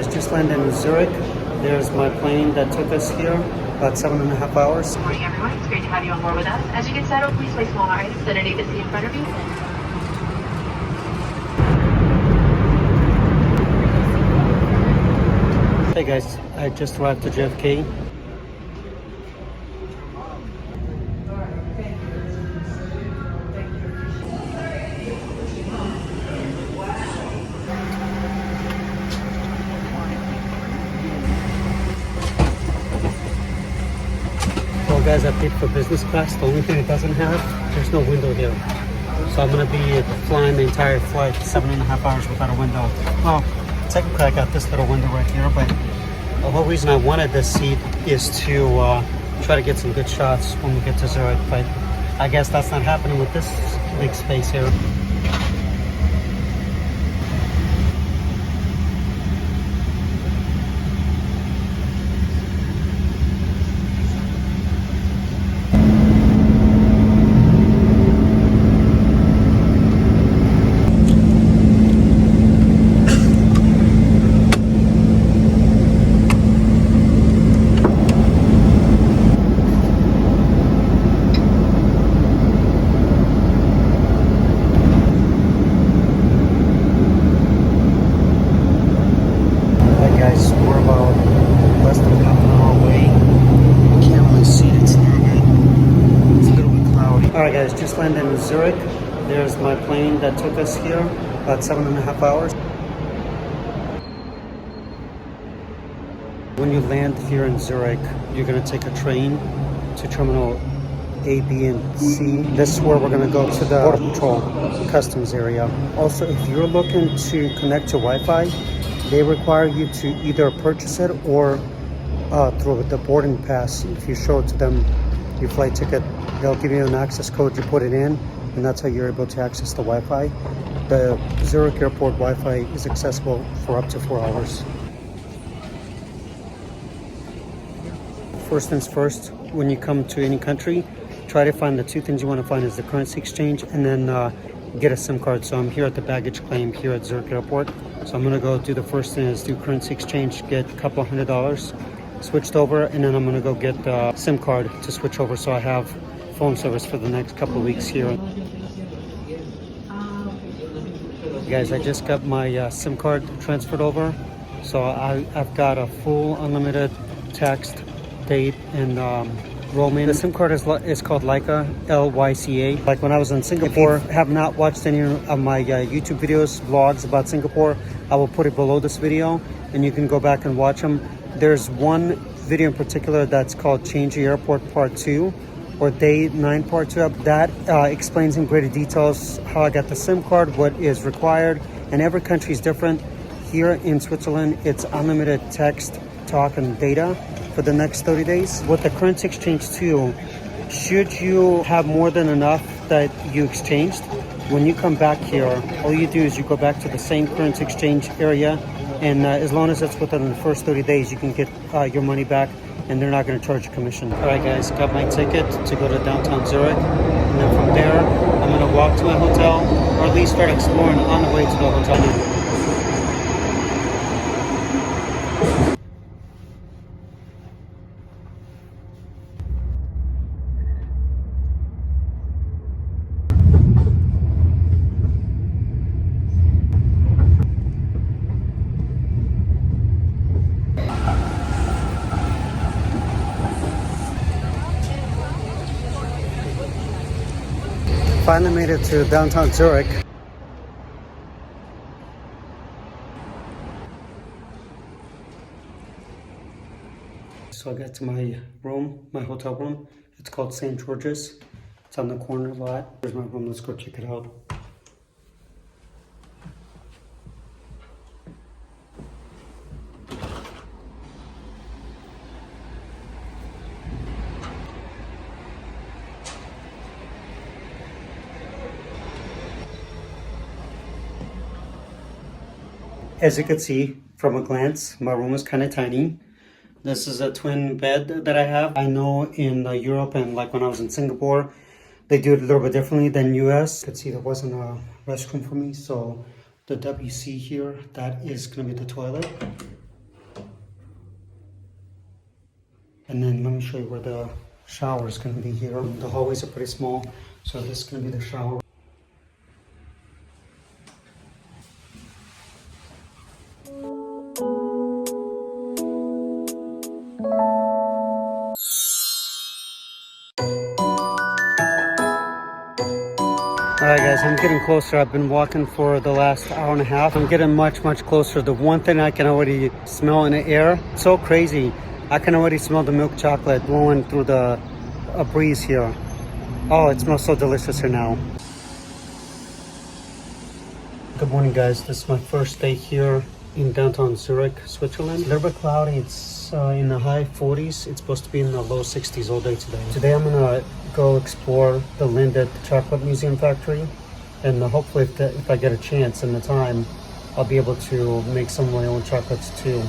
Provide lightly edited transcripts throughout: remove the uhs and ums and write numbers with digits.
guys, just landed in Zurich. There's my plane that took us here, about 7.5 hours. Good morning, everyone. It's great to have you on board with us. As you get settled, please place smaller items underneath the seat in front of you. Hey guys, I just arrived to JFK. Well guys, I paid for business class. The only thing it doesn't have, there's no window here. So I'm gonna be flying the entire flight, 7.5 hours without a window. Well, technically I got this little window right here, but the whole reason I wanted this seat is to try to get some good shots when we get to Zurich, but I guess that's not happening with this big space here. Guys, we're about less than half an hour away. Can't really see it. It's a little bit cloudy. Alright guys, just landed in Zurich. There's my plane that took us here, about 7.5 hours. When you land here in Zurich, you're going to take a train to Terminal A, B, and C. This is where we're going to go to the Border Patrol Customs area. Also, if you're looking to connect to Wi-Fi, they require you to either purchase it or through the boarding pass. If you show it to them your flight ticket, they'll give you an access code, you put it in, and that's how you're able to access the Wi-Fi. The Zurich Airport Wi-Fi is accessible for up to 4 hours. First things first, when you come to any country, try to find the two things you want to find is the currency exchange and then get a SIM card. So I'm here at the baggage claim here at Zurich Airport. So I'm gonna go do the first thing is do currency exchange, get a couple $100 switched over, and then I'm gonna go get the SIM card to switch over so I have phone service for the next couple of weeks here. Guys, I just got my SIM card transferred over. So I've got a full unlimited text, date, and roaming. The SIM card is called Lyca, L-Y-C-A. Like when I was in Singapore, have not watched any of my YouTube videos, vlogs about Singapore, I will put it below this video and you can go back and watch them. There's one video in particular that's called Change the Airport Part 2 or Day 9 Part 2. That explains in greater details how I got the SIM card, what is required, and every country is different. Here in Switzerland, it's unlimited text, talk, and data for the next 30 days. With the currency exchange too, should you have more than enough that you exchanged, when you come back here, all you do is you go back to the same currency exchange area, and as long as it's within the first 30 days, you can get your money back and they're not going to charge you commission. All right guys, got my ticket to go to downtown Zurich, and then from there, I'm going to walk to my hotel, or at least start exploring on the way to the hotel. Finally made it to downtown Zurich. So I got to my room, my hotel room. It's called St. George's. It's on the corner lot. There's my room, let's go check it out. As you can see from a glance, my room is kind of tiny. This is a twin bed that I have. I know in Europe and like when I was in Singapore, they do it a little bit differently than US. You can see there wasn't a restroom for me, so the WC here, that is gonna be the toilet. And then let me show you where the shower is going to be here. The hallways are pretty small, so this is going to be the shower. Alright guys, I'm getting closer. I've been walking for the last hour and a half. I'm getting much closer. The one thing I can already smell in the air, it's so crazy. I can already smell the milk chocolate blowing through a breeze here. Oh, it smells so delicious here now. Good morning guys, this is my first day here in downtown Zurich, Switzerland. A little bit cloudy, it's in the high 40s. It's supposed to be in the low 60s all day today. Today I'm gonna go explore the Lindt Chocolate Museum Factory, and hopefully if I get a chance and the time, I'll be able to make some of my own chocolates too.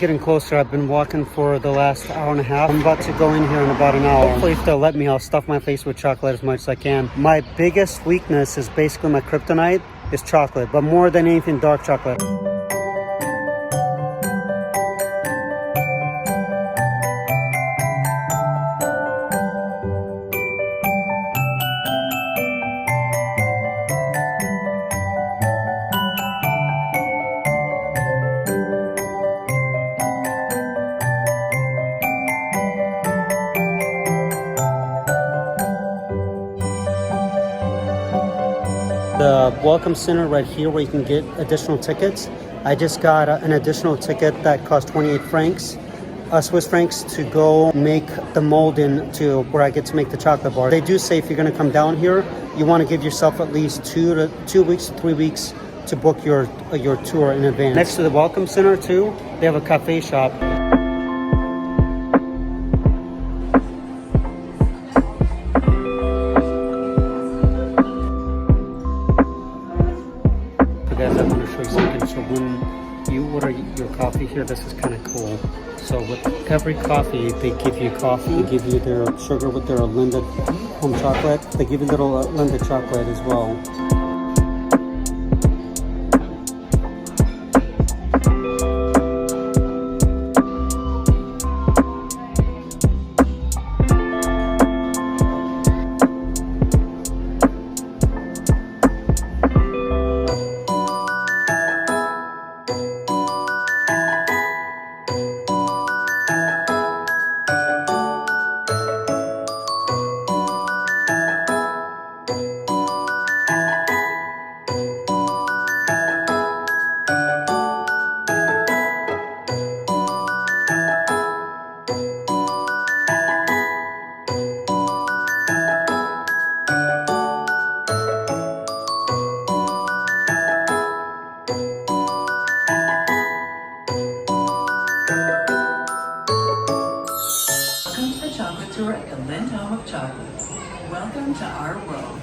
Getting closer. I've been walking for the last hour and a half. I'm about to go in here in about an hour. Hopefully if they'll let me, I'll stuff my face with chocolate as much as I can. My biggest weakness is basically my kryptonite is chocolate, but more than anything, dark chocolate. The welcome center right here where you can get additional tickets. I just got an additional ticket that cost 28 francs, Swiss francs, to go make the mold into where I get to make the chocolate bar. They do say if you're going to come down here, you want to give yourself at least 2 weeks to 3 weeks to book your tour in advance. Next to the welcome center too, they have a cafe shop. Guys, I want to show you something. So when you order your coffee here, this is kind of cool. So with every coffee, they give you coffee. They give you their sugar with their Lindt home chocolate. They give you little Lindt chocolate as well. Tour at the Lindt Home of Chocolate. Welcome to our world.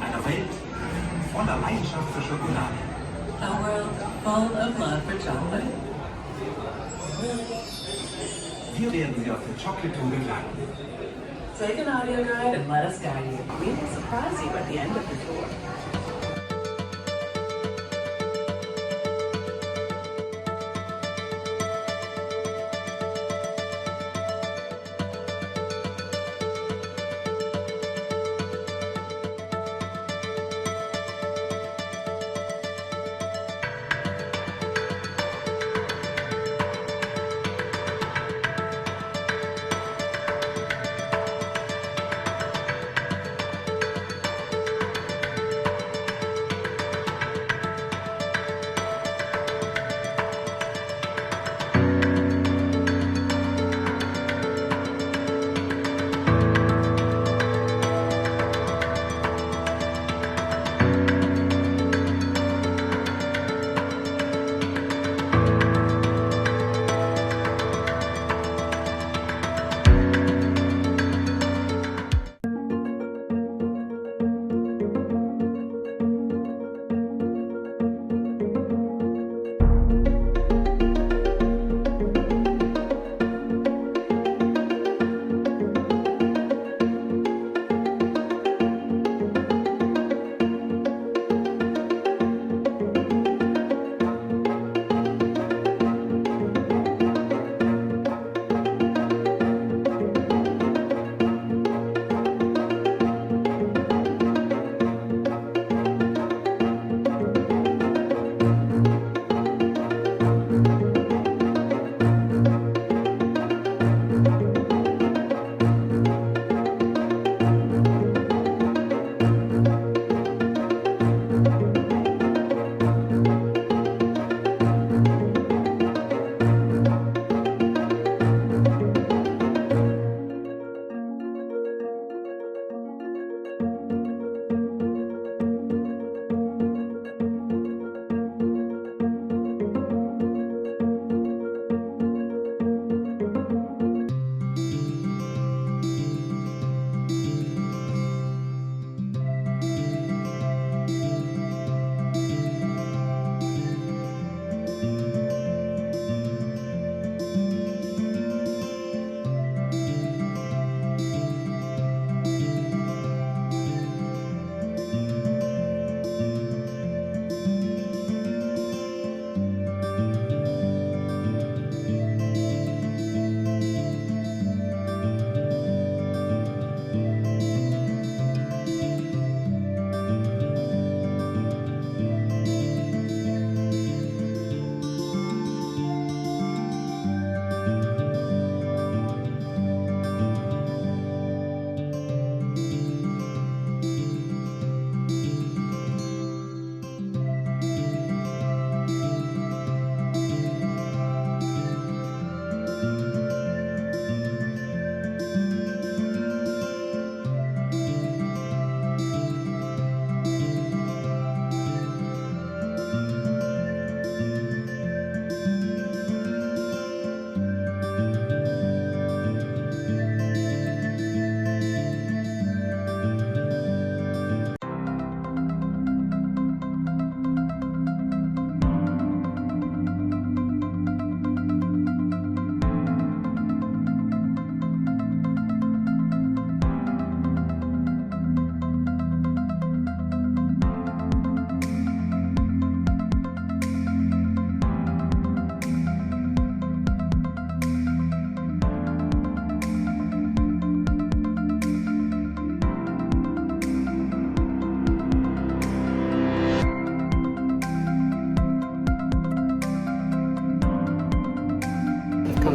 Eine Welt voller Leidenschaft für Schokolade. A world full of love for chocolate. Wir werden Sie auf der Chocolate Tour begleiten. Take an audio guide and let us guide you. We will surprise you at the end of the tour.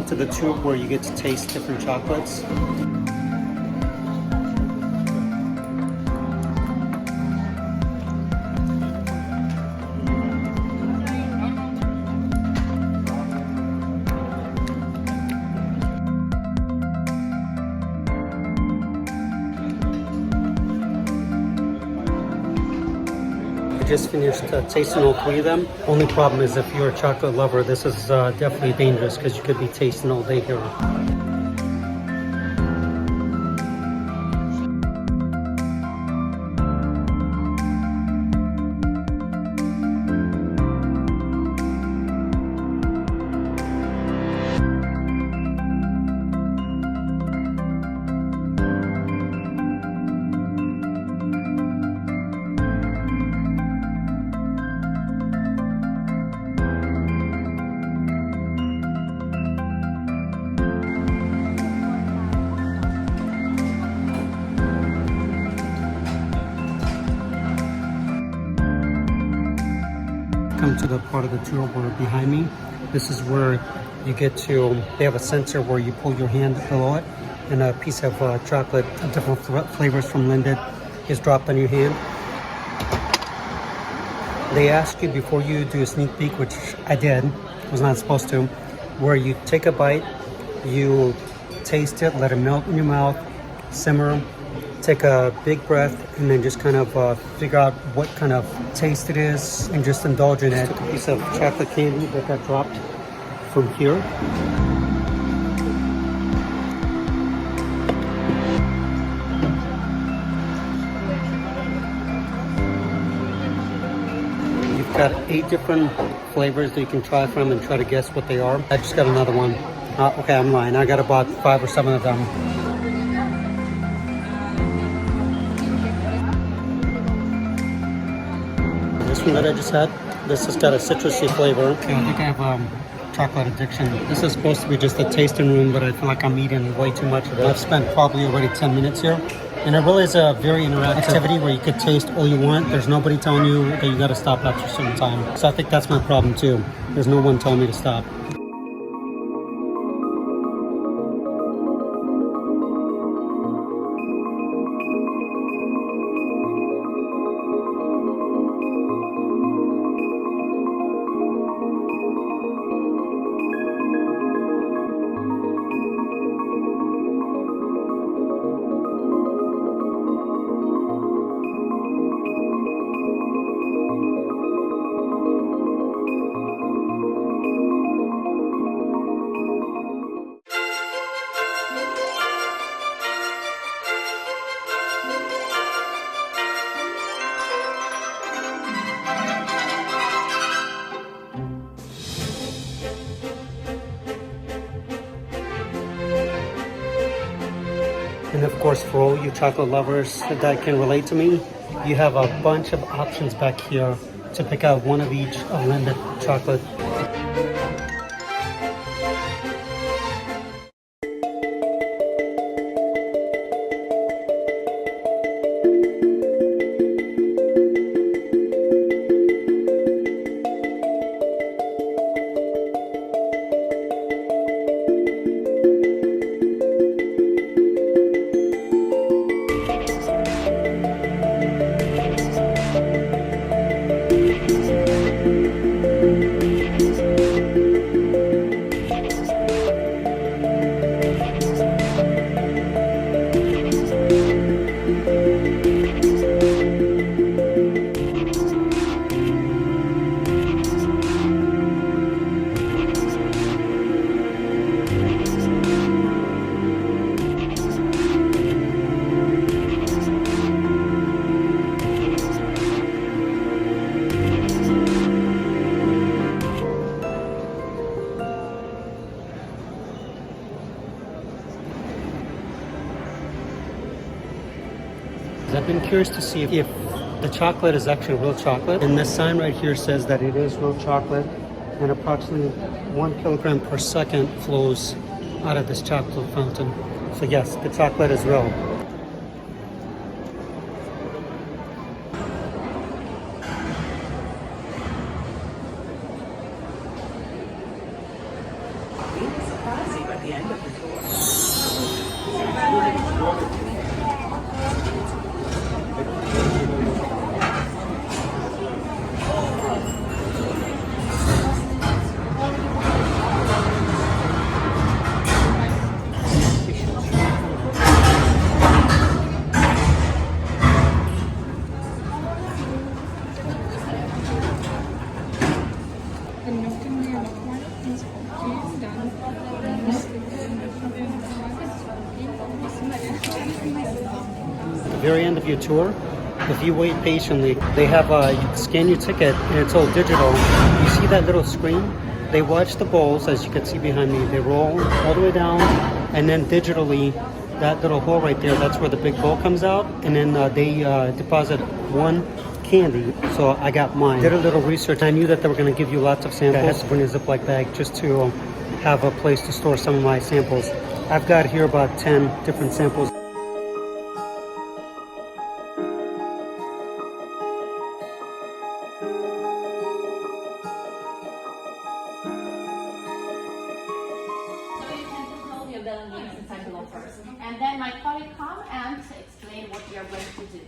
to the tube where you get to taste different chocolates. Just finished tasting all three of them. Only problem is if you're a chocolate lover, this is definitely dangerous because you could be tasting all day here. Come to the part of the tour where behind me, this is where you get to, they have a sensor where you pull your hand below it and a piece of chocolate of different flavors from Lindt is dropped on your hand. They ask you before you do a sneak peek, which I did, was not supposed to, where you take a bite, you taste it, let it melt in your mouth, simmer, take a big breath, and then just kind of figure out what kind of taste it is and just indulge in it. A piece of chocolate candy that got dropped from here. You've got 8 different flavors that you can try from and try to guess what they are. I just got another one. Okay, I'm lying. I got about 5 or 7 of them. This one that I just had, this has got a citrusy flavor. Yeah, I think I have chocolate addiction. This is supposed to be just a tasting room, but I feel like I'm eating way too much of it. I've spent probably already 10 minutes here. And it really is a very interactive activity where you could taste all you want. There's nobody telling you that you got to stop after a certain time. So I think that's my problem too. There's no one telling me to stop. And of course, for all you chocolate lovers that can relate to me, you have a bunch of options back here to pick out one of each of Lindt chocolate. I've been curious to see if the chocolate is actually real chocolate. And this sign right here says that it is real chocolate, and approximately 1 kilogram per second flows out of this chocolate fountain. So yes, the chocolate is real. We will surprise you. the end of the tour. At the very end of your tour, if you wait patiently, they have you scan your ticket and it's all digital. You see that little screen? They watch the bowls, as you can see behind me. They roll all the way down, and then digitally, that little hole right there, that's where the big bowl comes out, and then they deposit one candy. So I got mine. Did a little research. I knew that they were going to give you lots of samples. I had to bring a Ziploc bag just to have a place to store some of my samples. I've got here about 10 different samples. inside the lockers. And then my colleague come and explain what we are going to do.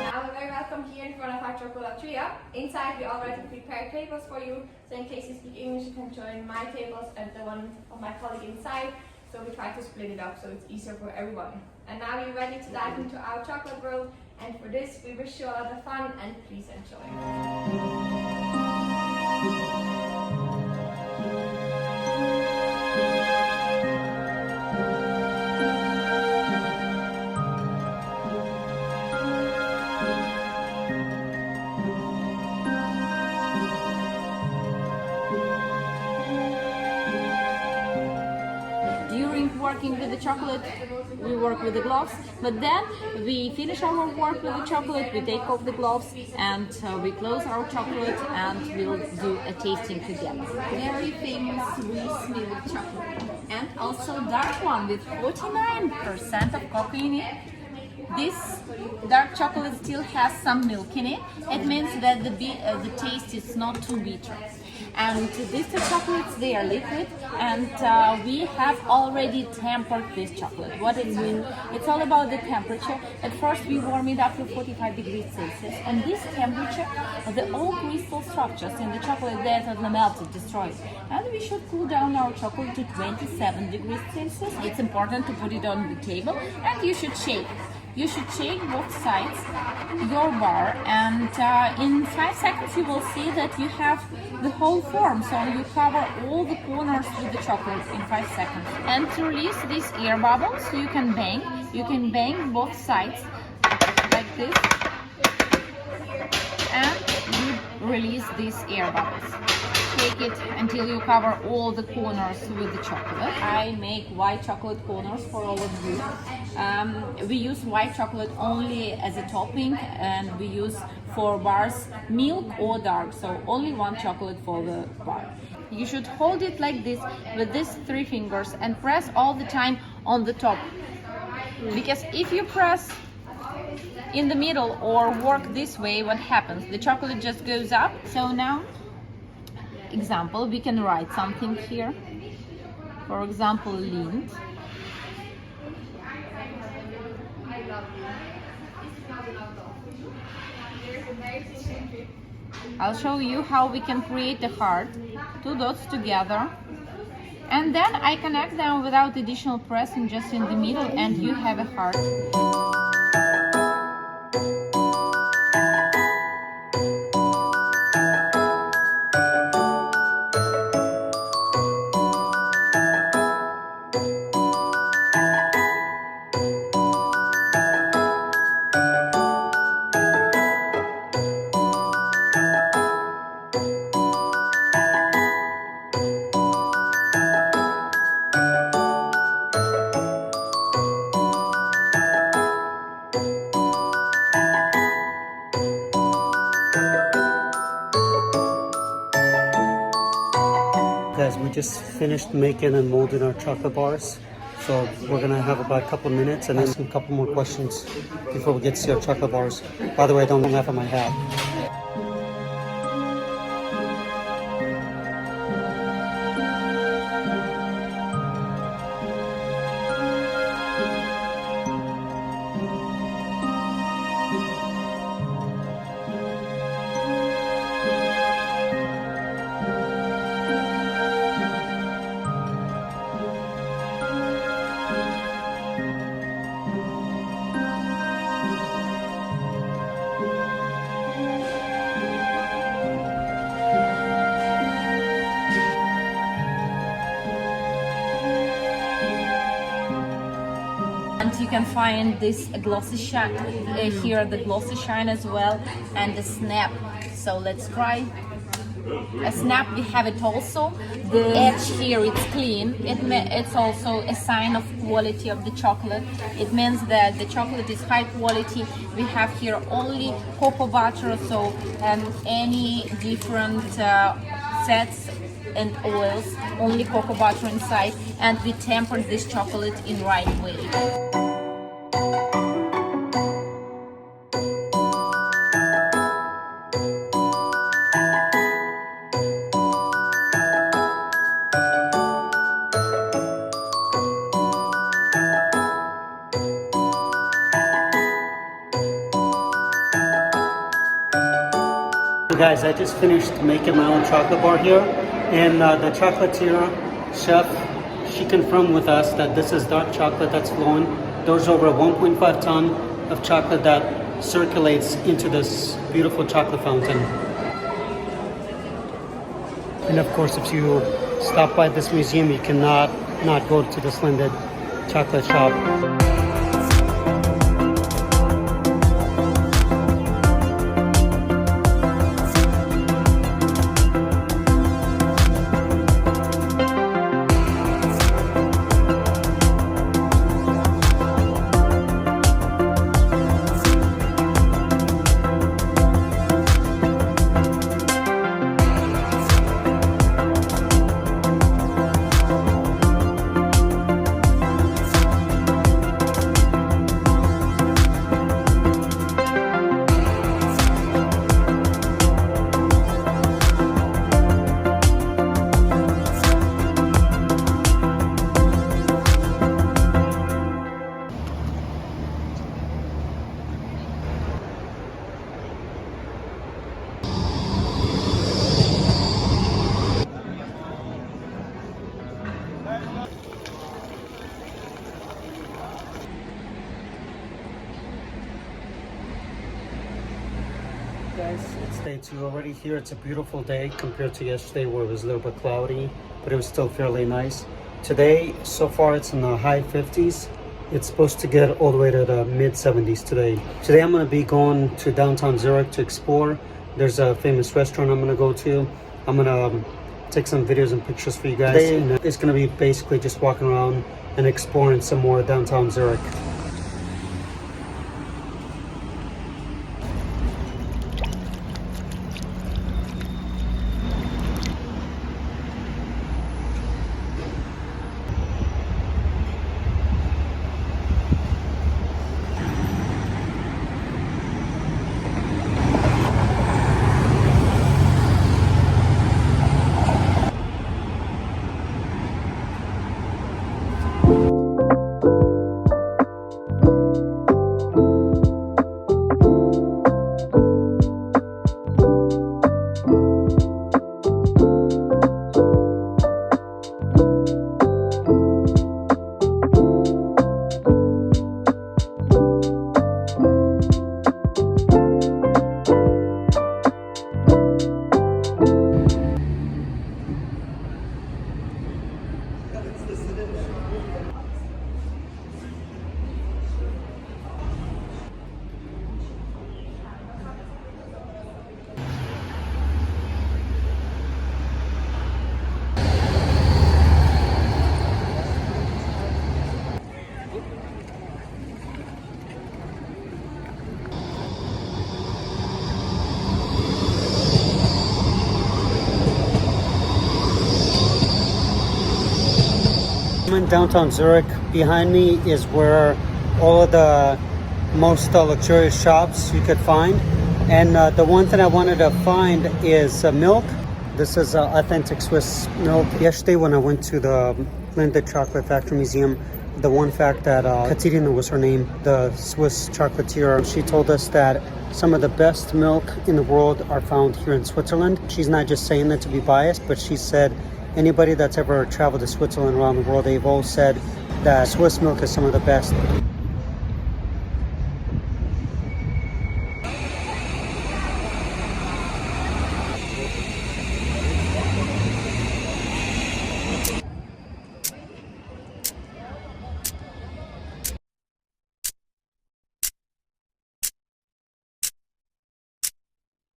Now we're very welcome here in front of our chocolateria. Inside we already prepared tables for you, so in case you speak English you can join my tables and the one of my colleague inside. So we try to split it up so it's easier for everyone. And now we're ready to dive into our chocolate world, and for this we wish you a lot of fun and please enjoy. During working with the chocolate, we work with the gloves, but then we finish our work with the chocolate, we take off the gloves and we close our chocolate and we'll do a tasting together. Very famous Swiss milk chocolate, and also dark one with 49% of coffee in it. This dark chocolate still has some milk in it. It means that the taste is not too bitter. And these two chocolates, they are liquid, and we have already tempered this chocolate. What it means, it's all about the temperature. At first we warm it up to 45 degrees Celsius, and this temperature, the all crystal structures in the chocolate that are melted, destroyed. And we should cool down our chocolate to 27 degrees Celsius. It's important to put it on the table, and you should shake. You should shake both sides, your bar, and in 5 seconds you will see that you have the whole form, so you cover all the corners with the chocolate in 5 seconds. And to release these air bubbles, you can bang both sides like this, and you release these air bubbles. Shake it until you cover all the corners with the chocolate. I make white chocolate corners for all of you. We use white chocolate only as a topping, and we use for bars milk or dark, so only one chocolate for the bar. You should hold it like this with these 3 fingers and press all the time on the top, because if you press in the middle or work this way, what happens? The chocolate just goes up. So now, example, we can write something here, for example, Lind. I'll show you how we can create a heart, 2 dots together, and then I connect them without additional pressing, just in the middle, and you have a heart. Guys, we just finished making and molding our chocolate bars. So we're gonna have about a couple of minutes and then a couple more questions before we get to see our chocolate bars. By the way, don't laugh at my hat. And you can find this glossy shine here, the glossy shine as well, and the snap. So let's try a snap. We have it also. The edge here, it's clean. It's also a sign of quality of the chocolate. It means that the chocolate is high quality. We have here only cocoa butter, so any different sets and oils, only cocoa butter inside, and we tempered this chocolate in right way. Guys, I just finished making my own chocolate bar here, and the chocolatier chef, she confirmed with us that this is dark chocolate that's flowing. There's over 1.5 ton of chocolate that circulates into this beautiful chocolate fountain. And of course, if you stop by this museum, you cannot not go to the splendid chocolate shop. Guys, it's day 2 already here. It's a beautiful day compared to yesterday where it was a little bit cloudy, but it was still fairly nice. Today, so far, it's in the high 50s. It's supposed to get all the way to the mid 70s today. Today I'm going to be going to downtown Zurich to explore. There's a famous restaurant I'm going to go to. I'm going to take some videos and pictures for you guys. Today, it's going to be basically just walking around and exploring some more downtown Zurich. I'm in downtown Zurich. Behind me is where all of the most luxurious shops you could find. And the one thing I wanted to find is milk. This is authentic Swiss milk. Yesterday when I went to the Lindt Chocolate Factory Museum, the one fact that Katerina was her name, the Swiss chocolatier, she told us that some of the best milk in the world are found here in Switzerland. She's not just saying that to be biased, but she said anybody that's ever traveled to Switzerland around the world, they've all said that Swiss milk is some of the best.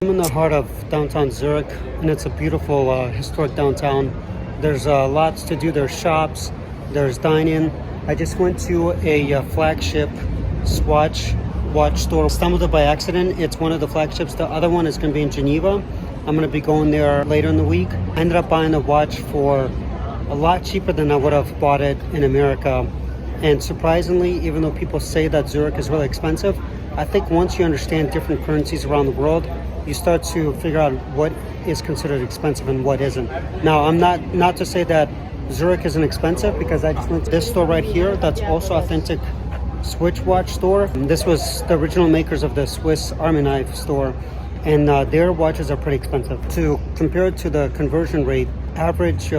I'm in the heart of downtown Zurich, and it's a beautiful historic downtown. There's lots to do. There's shops, there's dining. I just went to a flagship Swatch watch store. Stumbled it by accident. It's one of the flagships. The other one is going to be in Geneva. I'm going to be going there later in the week. I ended up buying a watch for a lot cheaper than I would have bought it in America. And surprisingly, even though people say that Zurich is really expensive, I think once you understand different currencies around the world, you start to figure out what is considered expensive and what isn't. Now, I'm not to say that Zurich isn't expensive, because I just went to this store right here that's also authentic Swiss watch store. And this was the original makers of the Swiss Army knife store, and their watches are pretty expensive. To compare it to the conversion rate, average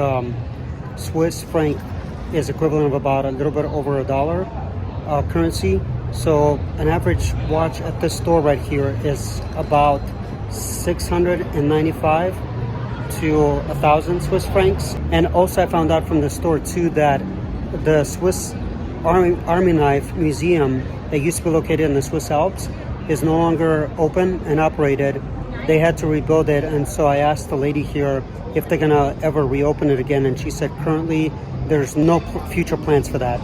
Swiss franc is equivalent of about a little bit over $1 currency. So an average watch at this store right here is about 695 to 1,000 Swiss francs. And also I found out from the store too that the Swiss Army Knife Museum that used to be located in the Swiss Alps is no longer open and operated. They had to rebuild it, and so I asked the lady here if they're gonna ever reopen it again, and she said currently there's no future plans for that.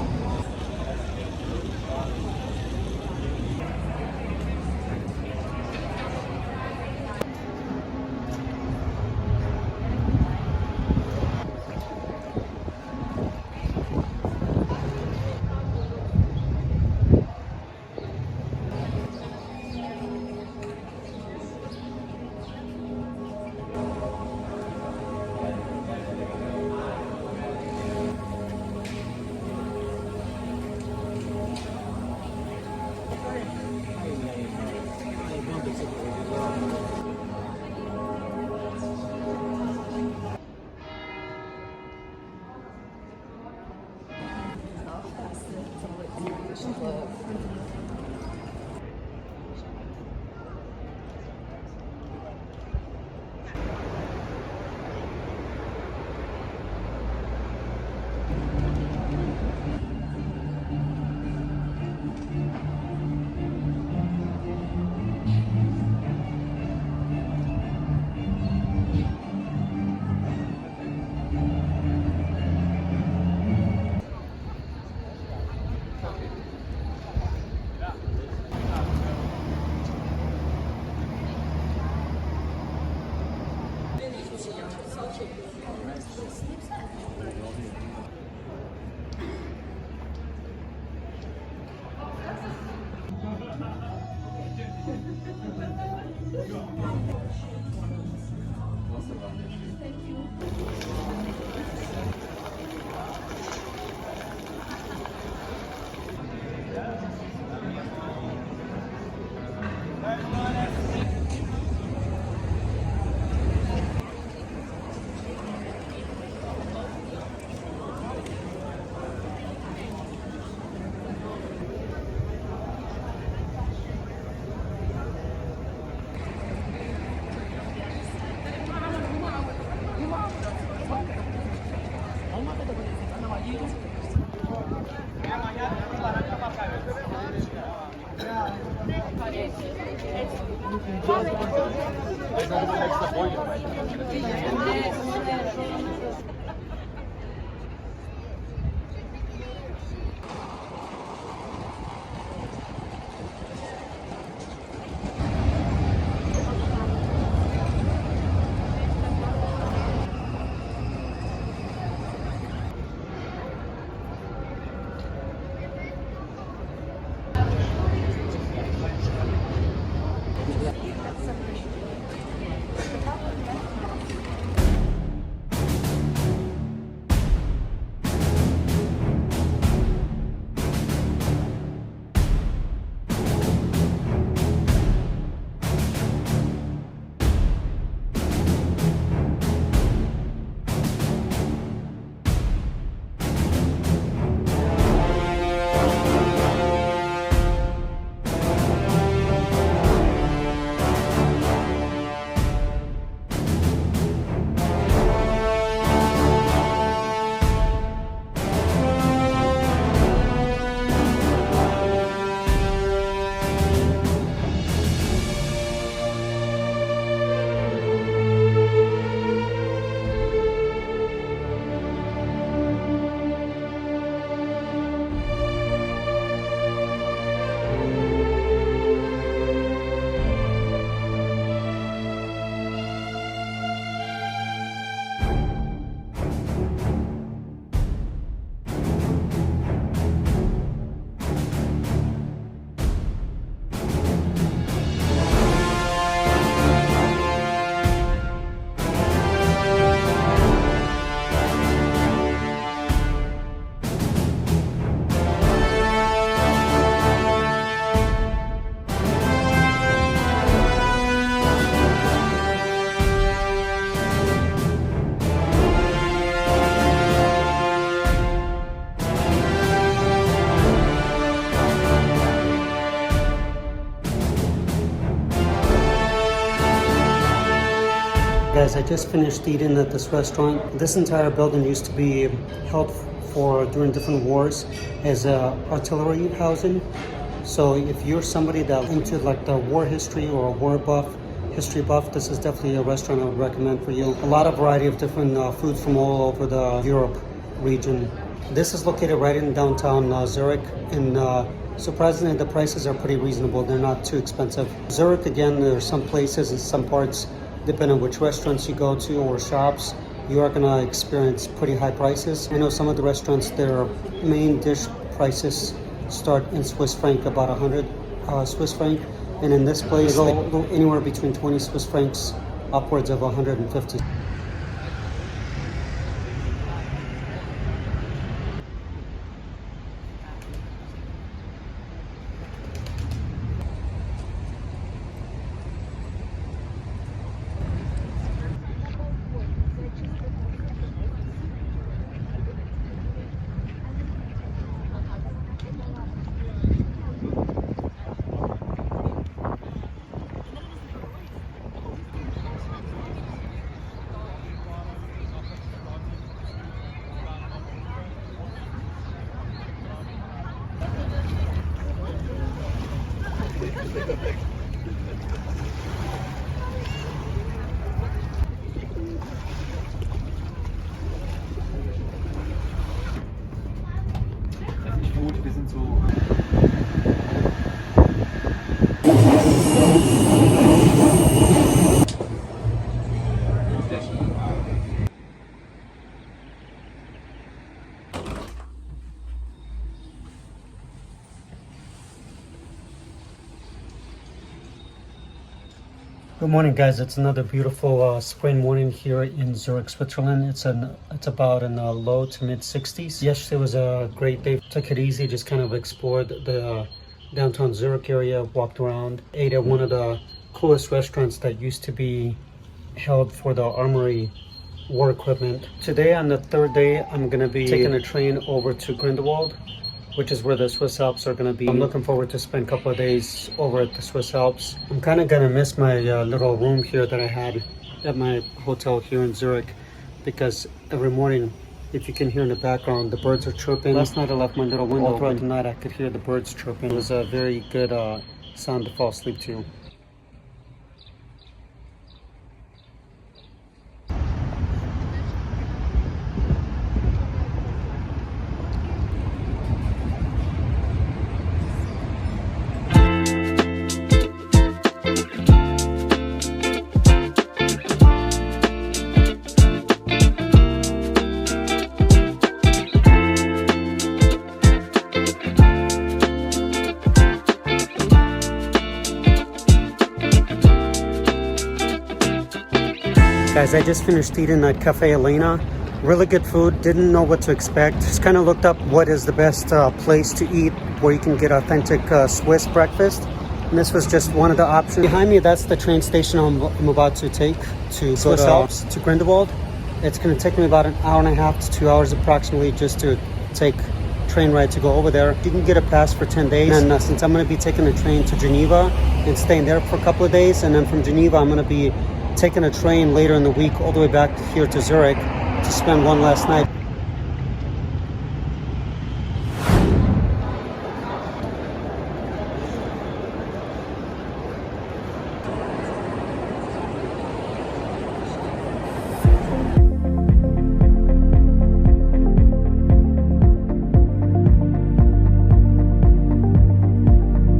Guys, I just finished eating at this restaurant. This entire building used to be held for during different wars as artillery housing. So if you're somebody that into like the war history or a war buff, history buff, this is definitely a restaurant I would recommend for you. A lot of variety of different foods from all over the Europe region. This is located right in downtown Zurich, and surprisingly the prices are pretty reasonable. They're not too expensive. Zurich, again, there are some places and some parts, depending on which restaurants you go to or shops, you are gonna experience pretty high prices. I know some of the restaurants, their main dish prices start in Swiss franc, about 100 Swiss franc. And in this place, they go anywhere between 20 Swiss francs upwards of 150. Gut, wir sind so. Good morning, guys. It's another beautiful spring morning here in Zurich, Switzerland. It's about in the low to mid 60s. Yesterday was a great day. Took it easy, just kind of explored the downtown Zurich area, walked around, ate at one of the coolest restaurants that used to be held for the armory war equipment. Today, on the third day, I'm gonna be taking a train over to Grindelwald, which is where the Swiss Alps are going to be. I'm looking forward to spend a couple of days over at the Swiss Alps. I'm kind of going to miss my little room here that I had at my hotel here in Zurich, because every morning, if you can hear in the background, the birds are chirping. Last night I left my little window all throughout the night. I could hear the birds chirping. It was a very good sound to fall asleep to. Guys, I just finished eating at Cafe Elena. Really good food, didn't know what to expect. Just kind of looked up what is the best place to eat where you can get authentic Swiss breakfast. And this was just one of the options. Behind me, that's the train station I'm about to take to Swiss Alps, to Grindelwald. It's gonna take me about an hour and a half to 2 hours approximately just to take train ride to go over there. You can get a pass for 10 days. And since I'm gonna be taking a train to Geneva and staying there for a couple of days, and then from Geneva, I'm gonna be taking a train later in the week all the way back here to Zurich to spend one last night.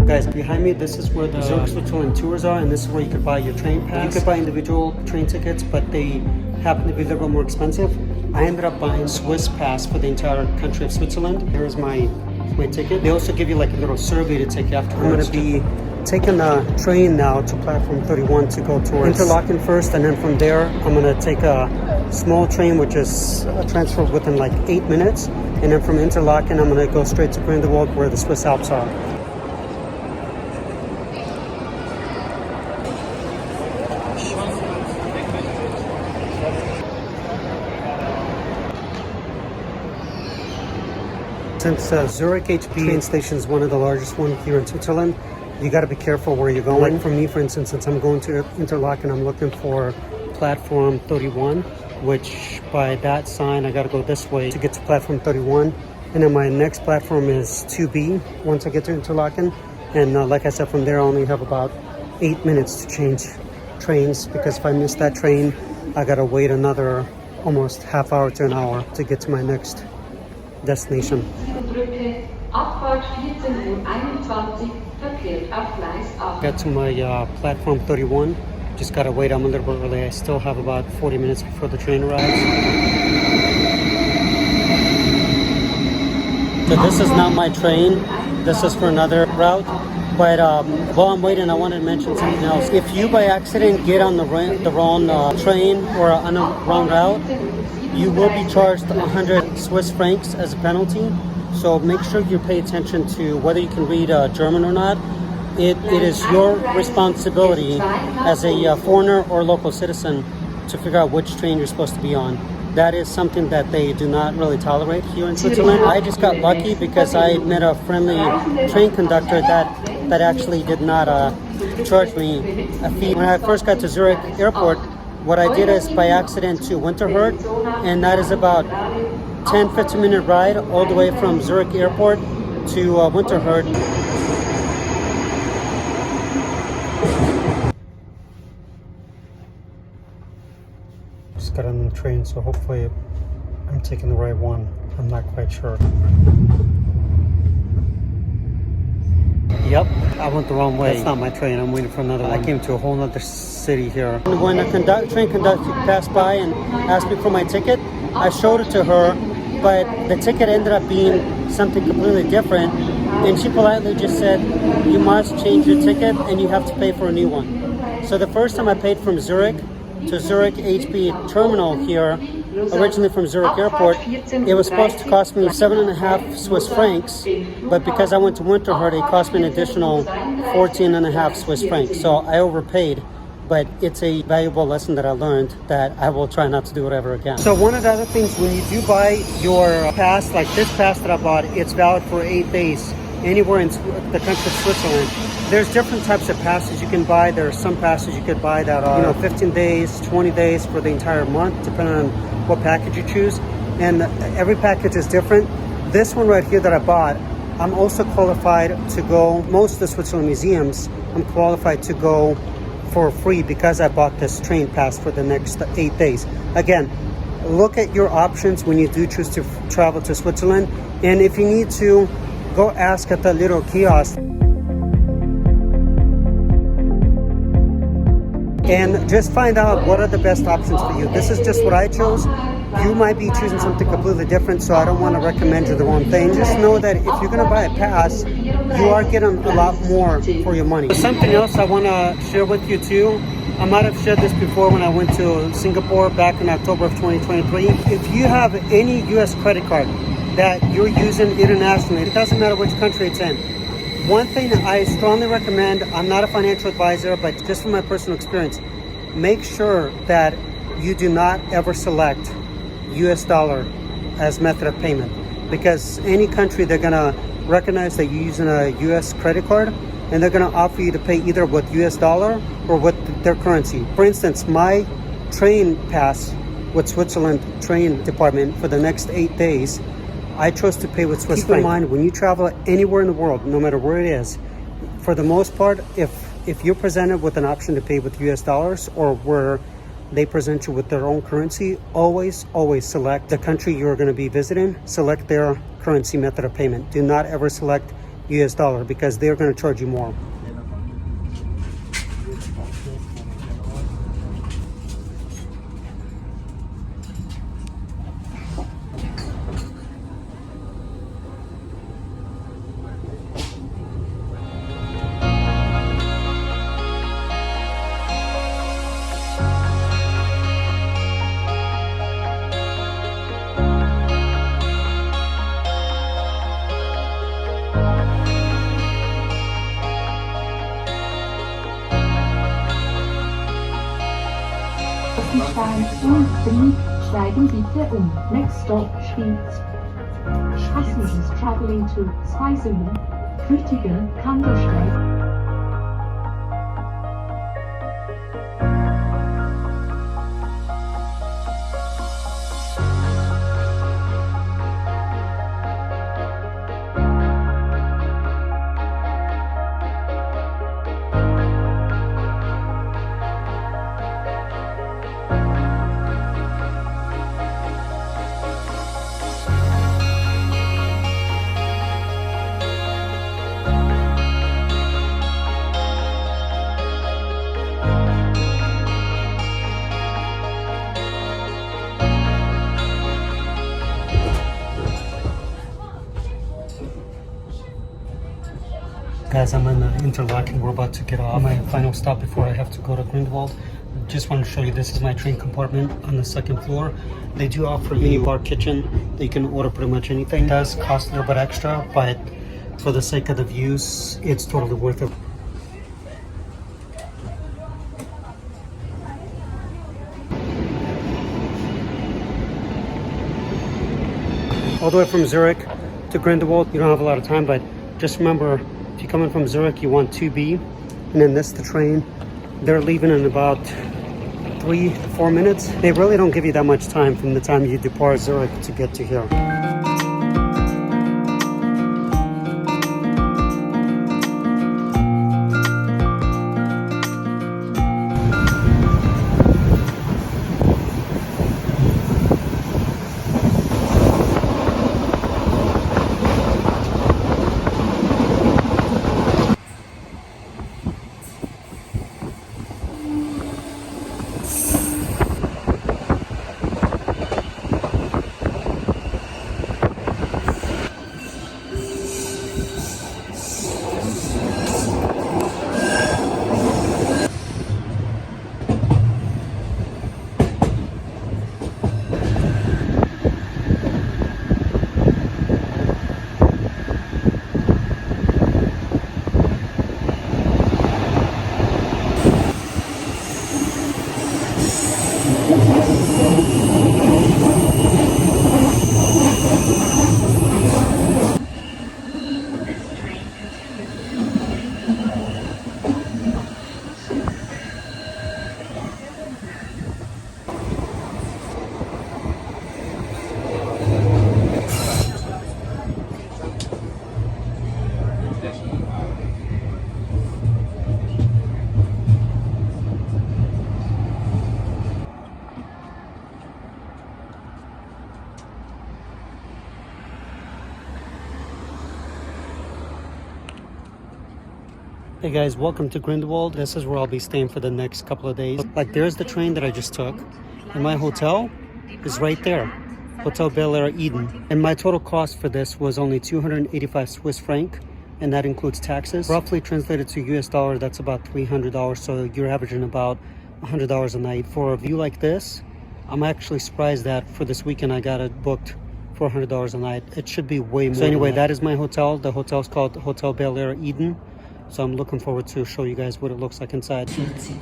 Guys, behind me, this is where the Zurich Switzerland tours are, and this is where you could buy your train pass. You could buy individual train tickets, but they happen to be a little more expensive. I ended up buying Swiss pass for the entire country of Switzerland. Here's my ticket. They also give you like a little survey to take afterwards. I'm going to be taking the train now to platform 31 to go towards Interlaken first, and then from there I'm going to take a small train which is transferred within like 8 minutes, and then from Interlaken I'm going to go straight to Grindelwald where the Swiss Alps are. Since Zurich HB train station is one of the largest ones here in Switzerland, you got to be careful where you're going. Like for me, for instance, since I'm going to Interlaken, I'm looking for platform 31, which by that sign I gotta go this way to get to platform 31. And then my next platform is 2B once I get to Interlaken. And like I said, from there I only have about 8 minutes to change trains, because if I miss that train, I gotta wait another almost half hour to an hour to get to my next destination. Got to my platform 31. Just gotta wait. I'm a little bit early. I still have about 40 minutes before the train arrives. So this is not my train. This is for another route. But while I'm waiting, I wanted to mention something else. If you by accident get on the wrong train or on the wrong route, you will be charged 100 Swiss francs as a penalty. So make sure you pay attention to whether you can read German or not. It is your responsibility as a foreigner or local citizen to figure out which train you're supposed to be on. That is something that they do not really tolerate here in Switzerland. I just got lucky because I met a friendly train conductor that actually did not charge me a fee. When I first got to Zürich airport, what I did is by accident to Winterhurt, and that is about 10-15 minute ride all the way from Zürich airport to Winterhurt. Just got on the train, so hopefully I'm taking the right one. I'm not quite sure. Yep, I went the wrong way. That's not my train. I'm waiting for another one. I came to a whole other city here. When the train conductor passed by and asked me for my ticket, I showed it to her, but the ticket ended up being something completely different. And she politely just said, you must change your ticket and you have to pay for a new one. So the first time I paid from Zurich to Zurich HB terminal here, originally from Zurich airport, it was supposed to cost me 7.5 Swiss francs, but because I went to Winterhurt, it cost me an additional 14.5 Swiss francs. So I overpaid, but it's a valuable lesson that I learned that I will try not to do it ever again. So one of the other things, when you do buy your pass, like this pass that I bought, it's valid for 8 days anywhere in the country of Switzerland. There's different types of passes you can buy. There are some passes you could buy that are 15 days, 20 days for the entire month, depending on what package you choose. And every package is different. This one right here that I bought, I'm also qualified to go, most of the Switzerland museums, I'm qualified to go for free because I bought this train pass for the next 8 days. Again, look at your options when you do choose to travel to Switzerland. And if you need to, go ask at the little kiosk. And just find out what are the best options for you. This is just what I chose. You might be choosing something completely different, so I don't want to recommend you the wrong thing. Just know that if you're going to buy a pass, you are getting a lot more for your money. Something else I want to share with you too. I might have shared this before when I went to Singapore back in October of 2023. If you have any US credit card that you're using internationally, it doesn't matter which country it's in. One thing that I strongly recommend, I'm not a financial advisor, but just from my personal experience, make sure that you do not ever select US dollar as method of payment, because any country, they're gonna recognize that you're using a US credit card and they're gonna offer you to pay either with US dollar or with their currency. For instance, my train pass with Switzerland train department for the next 8 days, I chose to pay with Swiss francs. Keep in mind, when you travel anywhere in the world, no matter where it is, for the most part, if you're presented with an option to pay with US dollars or where they present you with their own currency, always select the country you're going to be visiting, select their currency method of payment. Do not ever select US dollar because they're going to charge you more. Steigen bitte um. Next stop, Schwyz. Passengers traveling to Zweisimmen, Frutigen, Kandersteg. Guys, I'm in Interlaken. We're about to get off my final stop before I have to go to Grindelwald. Just want to show you, this is my train compartment on the second floor. They do offer a mini-bar kitchen that you can order pretty much anything. It does cost a little bit extra, but for the sake of the views, it's totally worth it. All the way from Zurich to Grindelwald, you don't have a lot of time, but just remember, if you're coming from Zurich, you want 2B, and then this the train. They're leaving in about 3 to 4 minutes. They really don't give you that much time from the time you depart Zurich to get to here. Hey guys, welcome to Grindelwald. This is where I'll be staying for the next couple of days. Like, there's the train that I just took, and my hotel is right there. Hotel Bel Air Eden. And my total cost for this was only 285 Swiss franc, and that includes taxes. Roughly translated to US dollar, that's about $300, so you're averaging about $100 a night. For a view like this, I'm actually surprised that for this weekend I got it booked for $100 a night. It should be way more. So anyway, that is my hotel. The hotel's called Hotel Bel Air Eden. So I'm looking forward to show you guys what it looks like inside. 40.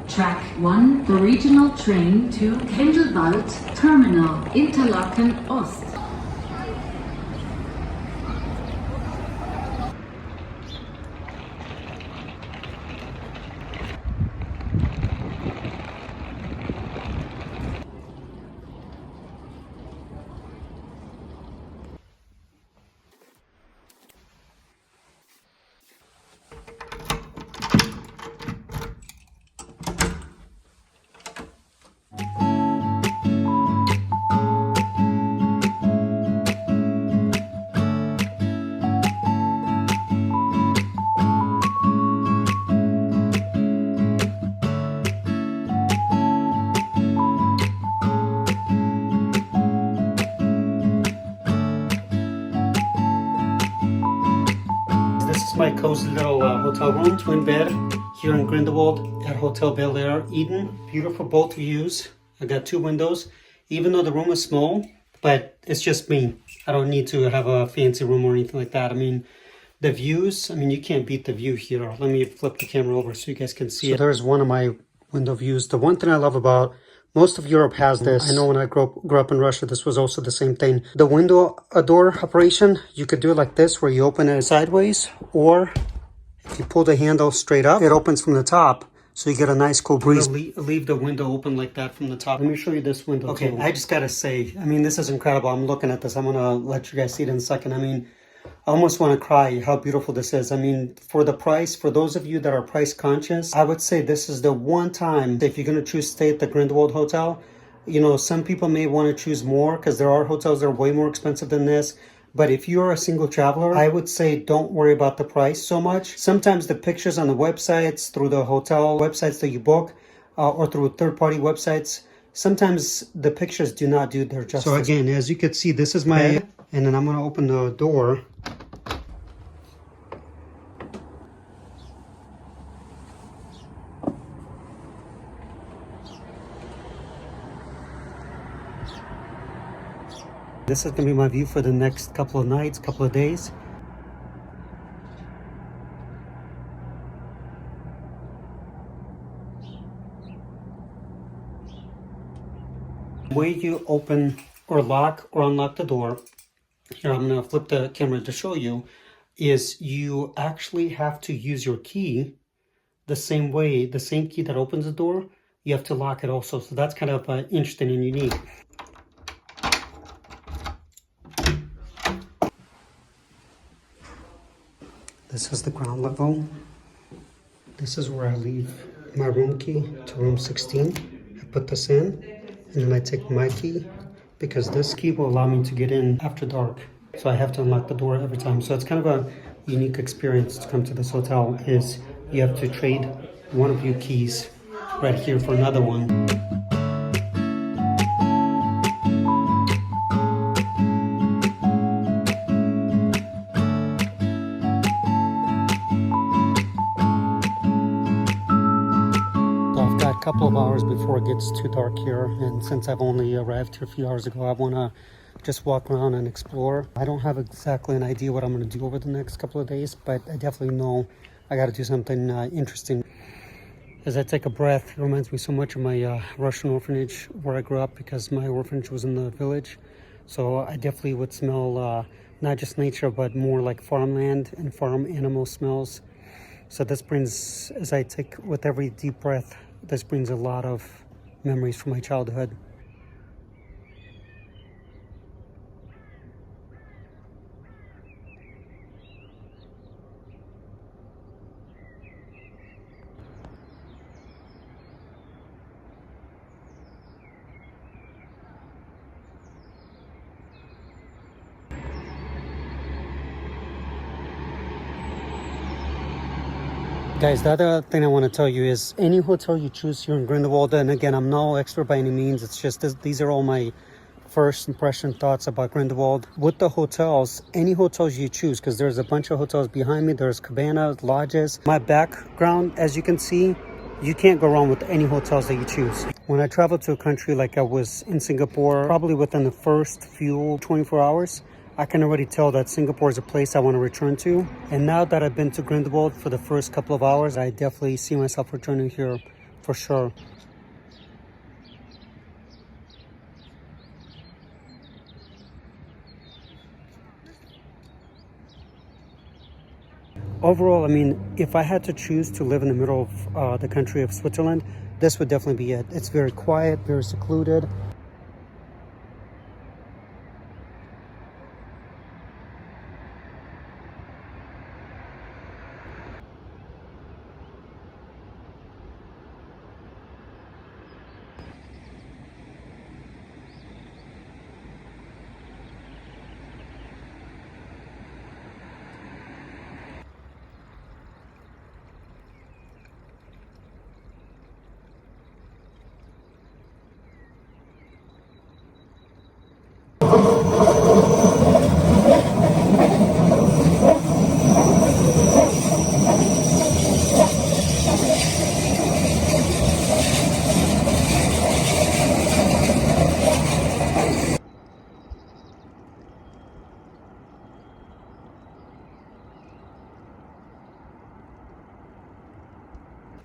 Track 1, the regional train to Grindelwald Terminal, Interlaken Ost. My cozy little hotel room, twin bed here in Grindelwald at Hotel Bel Air Eden. Beautiful both views. I got 2 windows, even though the room is small, but it's just me. I don't need to have a fancy room or anything like that. I mean, the views, I mean, you can't beat the view here. Let me flip the camera over so you guys can see it. There's one of my window views. The one thing I love about most of Europe has this. I know when I grew up in Russia, this was also the same thing. The window door operation, you could do it like this, where you open it sideways, or if you pull the handle straight up, it opens from the top, so you get a nice cool breeze. Leave the window open like that from the top. Let me show you this window. Okay, I just gotta say, I mean, this is incredible. I'm looking at this. I'm gonna let you guys see it in a second. I mean, I almost want to cry how beautiful this is. I mean, for the price, for those of you that are price conscious, I would say this is the one time, if you're going to choose to stay at the Grindelwald Hotel, you know, some people may want to choose more because there are hotels that are way more expensive than this. But if you're a single traveler, I would say don't worry about the price so much. Sometimes the pictures on the websites, through the hotel websites that you book, or through third-party websites, sometimes the pictures do not do their justice. So again, as you can see, this is my bed, and then I'm going to open the door. This is gonna be my view for the next couple of nights, couple of days. The way you open or lock or unlock the door, here I'm gonna flip the camera to show you, is you actually have to use your key the same way, the same key that opens the door, you have to lock it also. So that's kind of interesting and unique. This is the ground level. This is where I leave my room key to room 16. I put this in, and then I take my key, because this key will allow me to get in after dark. So I have to unlock the door every time. So it's kind of a unique experience to come to this hotel, is you have to trade one of your keys right here for another one. A couple of hours before it gets too dark here, and since I've only arrived here a few hours ago, I want to just walk around and explore. I don't have exactly an idea what I'm going to do over the next couple of days, but I definitely know I got to do something interesting. As I take a breath, it reminds me so much of my Russian orphanage where I grew up, because my orphanage was in the village. So I definitely would smell not just nature, but more like farmland and farm animal smells. So this brings, as I take with every deep breath, this brings a lot of memories from my childhood. Guys, the other thing I want to tell you is any hotel you choose here in Grindelwald, and again, I'm no expert by any means, it's just these are all my first impression thoughts about Grindelwald. With the hotels, any hotels you choose, because there's a bunch of hotels behind me, there's cabanas, lodges. My background, as you can see, you can't go wrong with any hotels that you choose. When I travel to a country like I was in Singapore, probably within the first few 24 hours, I can already tell that Singapore is a place I want to return to. And now that I've been to Grindelwald for the first couple of hours, I definitely see myself returning here for sure. Overall, I mean, if I had to choose to live in the middle of the country of Switzerland, this would definitely be it. It's very quiet, very secluded.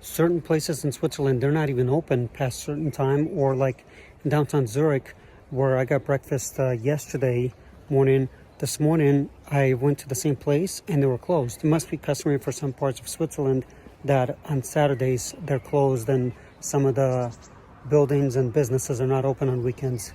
Certain places in Switzerland, they're not even open past certain time, or like in downtown Zurich, where I got breakfast yesterday morning. This morning, I went to the same place and they were closed. It must be customary for some parts of Switzerland that on Saturdays they're closed, and some of the buildings and businesses are not open on weekends.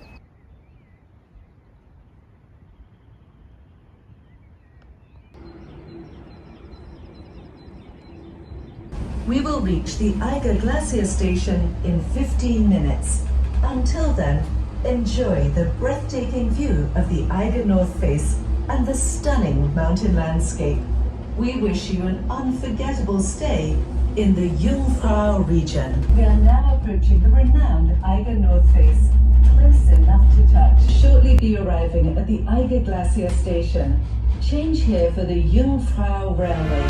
We will reach the Eiger Glacier Station in 15 minutes. Until then, enjoy the breathtaking view of the Eiger North Face and the stunning mountain landscape. We wish you an unforgettable stay in the Jungfrau region. We are now approaching the renowned Eiger North Face, close enough to touch. Shortly be arriving at the Eiger Glacier Station. Change here for the Jungfrau Railway.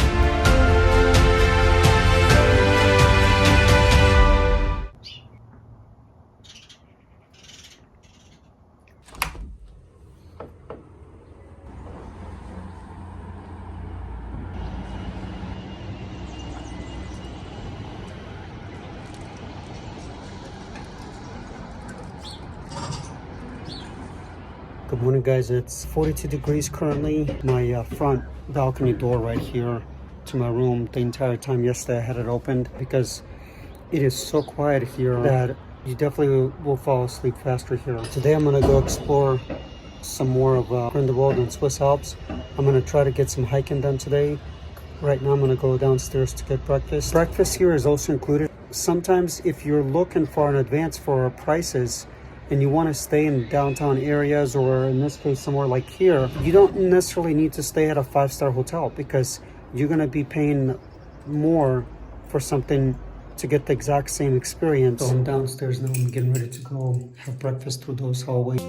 Good morning, guys. It's 42 degrees currently. My front balcony door right here to my room, the entire time yesterday I had it opened because it is so quiet here that you definitely will fall asleep faster here. Today I'm gonna go explore some more of Grindelwald and Swiss Alps. I'm gonna try to get some hiking done today. Right now I'm gonna go downstairs to get breakfast. Breakfast here is also included. Sometimes if you're looking far in advance for prices and you want to stay in downtown areas, or in this case somewhere like here, you don't necessarily need to stay at a 5-star hotel because you're going to be paying more for something to get the exact same experience. So I'm downstairs now. I'm getting ready to go have breakfast through those hallways.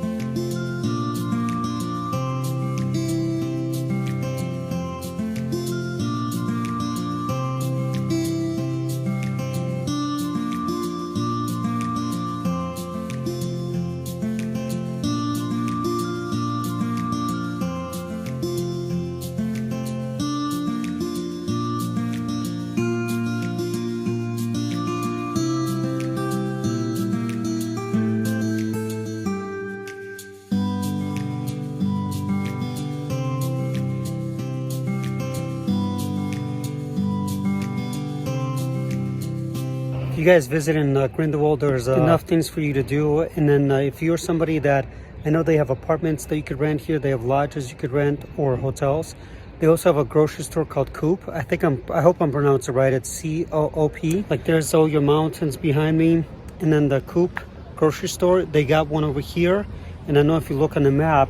If you guys visit in Grindelwald, there's enough things for you to do. And then if you're somebody that, I know they have apartments that you could rent here, they have lodges you could rent, or hotels. They also have a grocery store called Coop. I hope I'm pronouncing it right. It's C-O-O-P. Like there's all your mountains behind me. And then the Coop grocery store, they got one over here. And I know if you look on the map,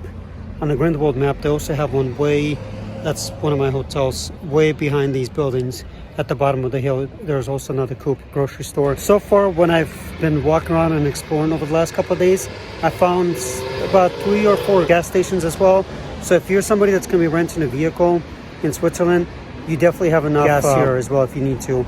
on the Grindelwald map, they also have one that's one of my hotels, way behind these buildings. At the bottom of the hill, there's also another Coop grocery store. So far, when I've been walking around and exploring over the last couple of days, I found about 3 or 4 gas stations as well. So if you're somebody that's going to be renting a vehicle in Switzerland, you definitely have enough gas here as well if you need to.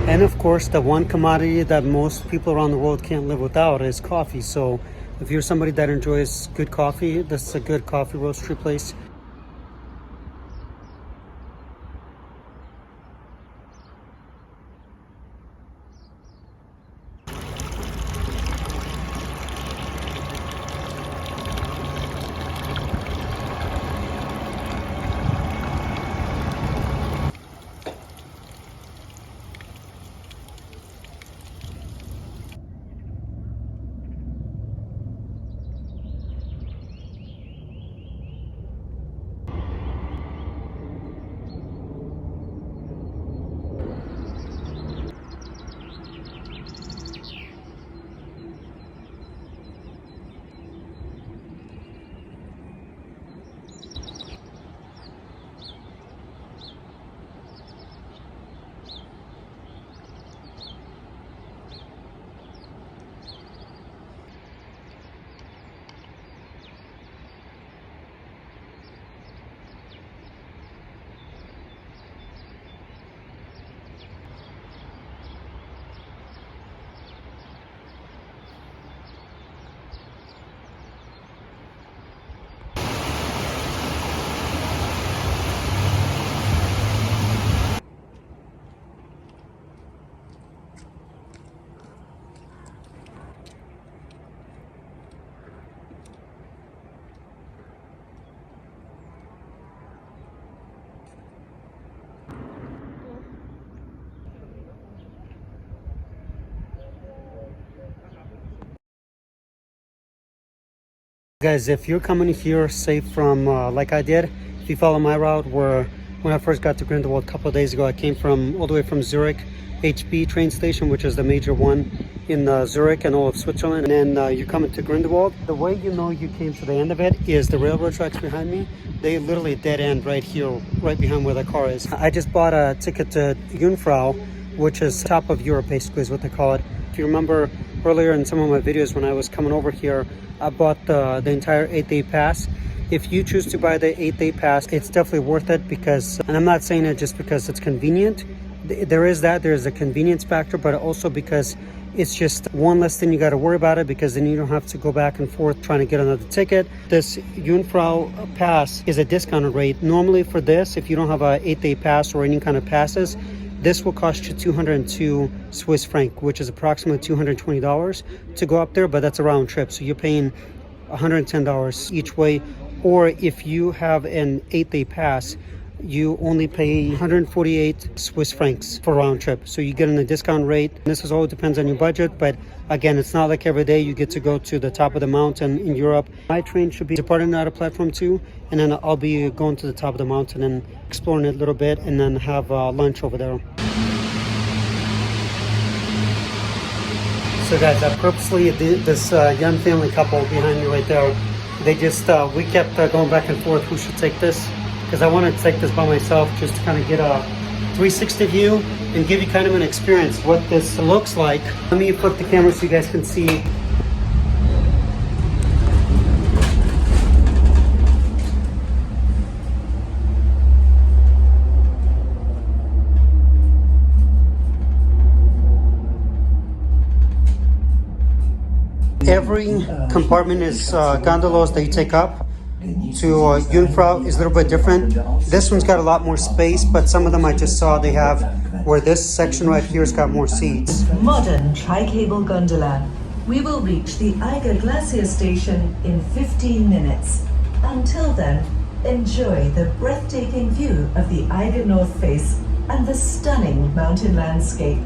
And of course, the one commodity that most people around the world can't live without is coffee. So if you're somebody that enjoys good coffee, this is a good coffee roastery place. Guys, if you're coming here safe from like I did, if you follow my route, where when I first got to Grindelwald a couple of days ago, I came from all the way from Zürich HB train station, which is the major one in Zurich and all of Switzerland, and then you're coming to Grindelwald. The way you know you came to the end of it is the railroad tracks behind me. They literally dead end right here, right behind where the car is. I just bought a ticket to Jungfrau, which is top of Europe, basically is what they call it. If you remember earlier in some of my videos when I was coming over here, I bought the entire 8-day pass. If you choose to buy the 8-day pass, it's definitely worth it because, and I'm not saying it just because it's convenient. There's a convenience factor, but also because it's just one less thing you got to worry about it, because then you don't have to go back and forth trying to get another ticket. This Jungfrau pass is a discounted rate. Normally for this, if you don't have a 8-day pass or any kind of passes, this will cost you 202 Swiss franc, which is approximately $220 to go up there, but that's a round trip. So you're paying $110 each way. Or if you have an 8-day pass, you only pay 148 Swiss francs for round trip. So you get in a discount rate. This is all depends on your budget, but again, it's not like every day you get to go to the top of the mountain in Europe. My train should be departing out of platform 2, and then I'll be going to the top of the mountain and exploring it a little bit, and then have lunch over there. So guys, I purposely did this young family couple behind me right there. They just, we kept going back and forth who should take this, because I wanted to take this by myself just to kind of get a 360 view and give you kind of an experience what this looks like. Let me flip the camera so you guys can see. Every compartment is gondolas that you take up to Jungfrau is a little bit different. This one's got a lot more space, but some of them I just saw they have where this section right here has got more seats. Modern tri-cable gondola. We will reach the Eiger Glacier Station in 15 minutes. Until then, enjoy the breathtaking view of the Eiger North Face and the stunning mountain landscape.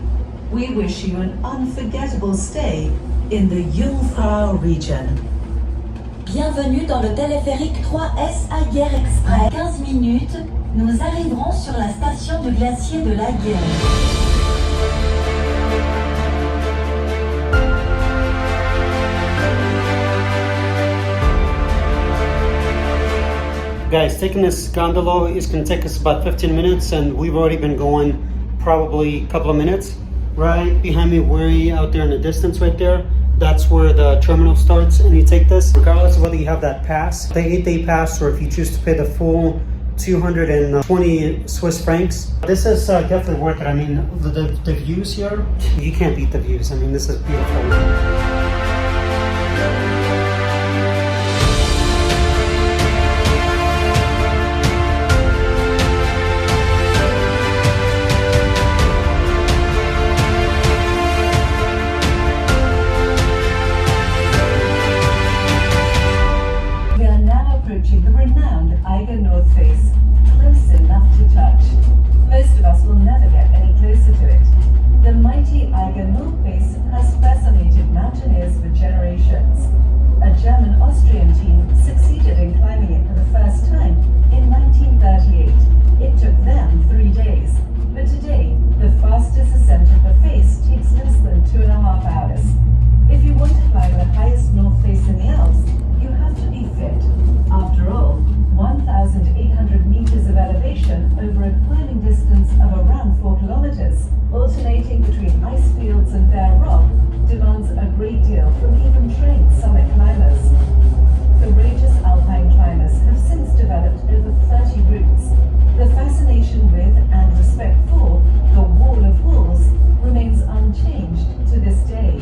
We wish you an unforgettable stay in the Jungfrau region. Bienvenue dans le téléphérique 3S Eiger Express. 15 minutes, nous arriverons sur la station du glacier de l'Eiger. Guys, taking this gondola is going to take us about 15 minutes, and we've already been going probably a couple of minutes. Right behind me, way out there in the distance right there, that's where the terminal starts, and you take this regardless of whether you have that pass, the 8-day pass, or if you choose to pay the full 220 Swiss francs. This is definitely worth it. I mean, the views here, you can't beat the views. I mean, this is beautiful. The renowned Eiger North Face, close enough to touch. Most of us will never get any closer to it. The mighty Eiger North Face has fascinated mountaineers for generations. A German-Austrian team succeeded in climbing it for the first time in 1938. It took them 3 days, but today, the fastest ascent of the face takes less than 2.5 hours. If you want to climb the highest North Face in the Alps, you have to be fit. After all, 1,800 meters of elevation over a climbing distance of around 4 kilometers, alternating between ice fields and bare rock, demands a great deal from even trained summit climbers. Courageous alpine climbers have since developed over 30 routes. The fascination with and respect for the Wall of Walls remains unchanged to this day.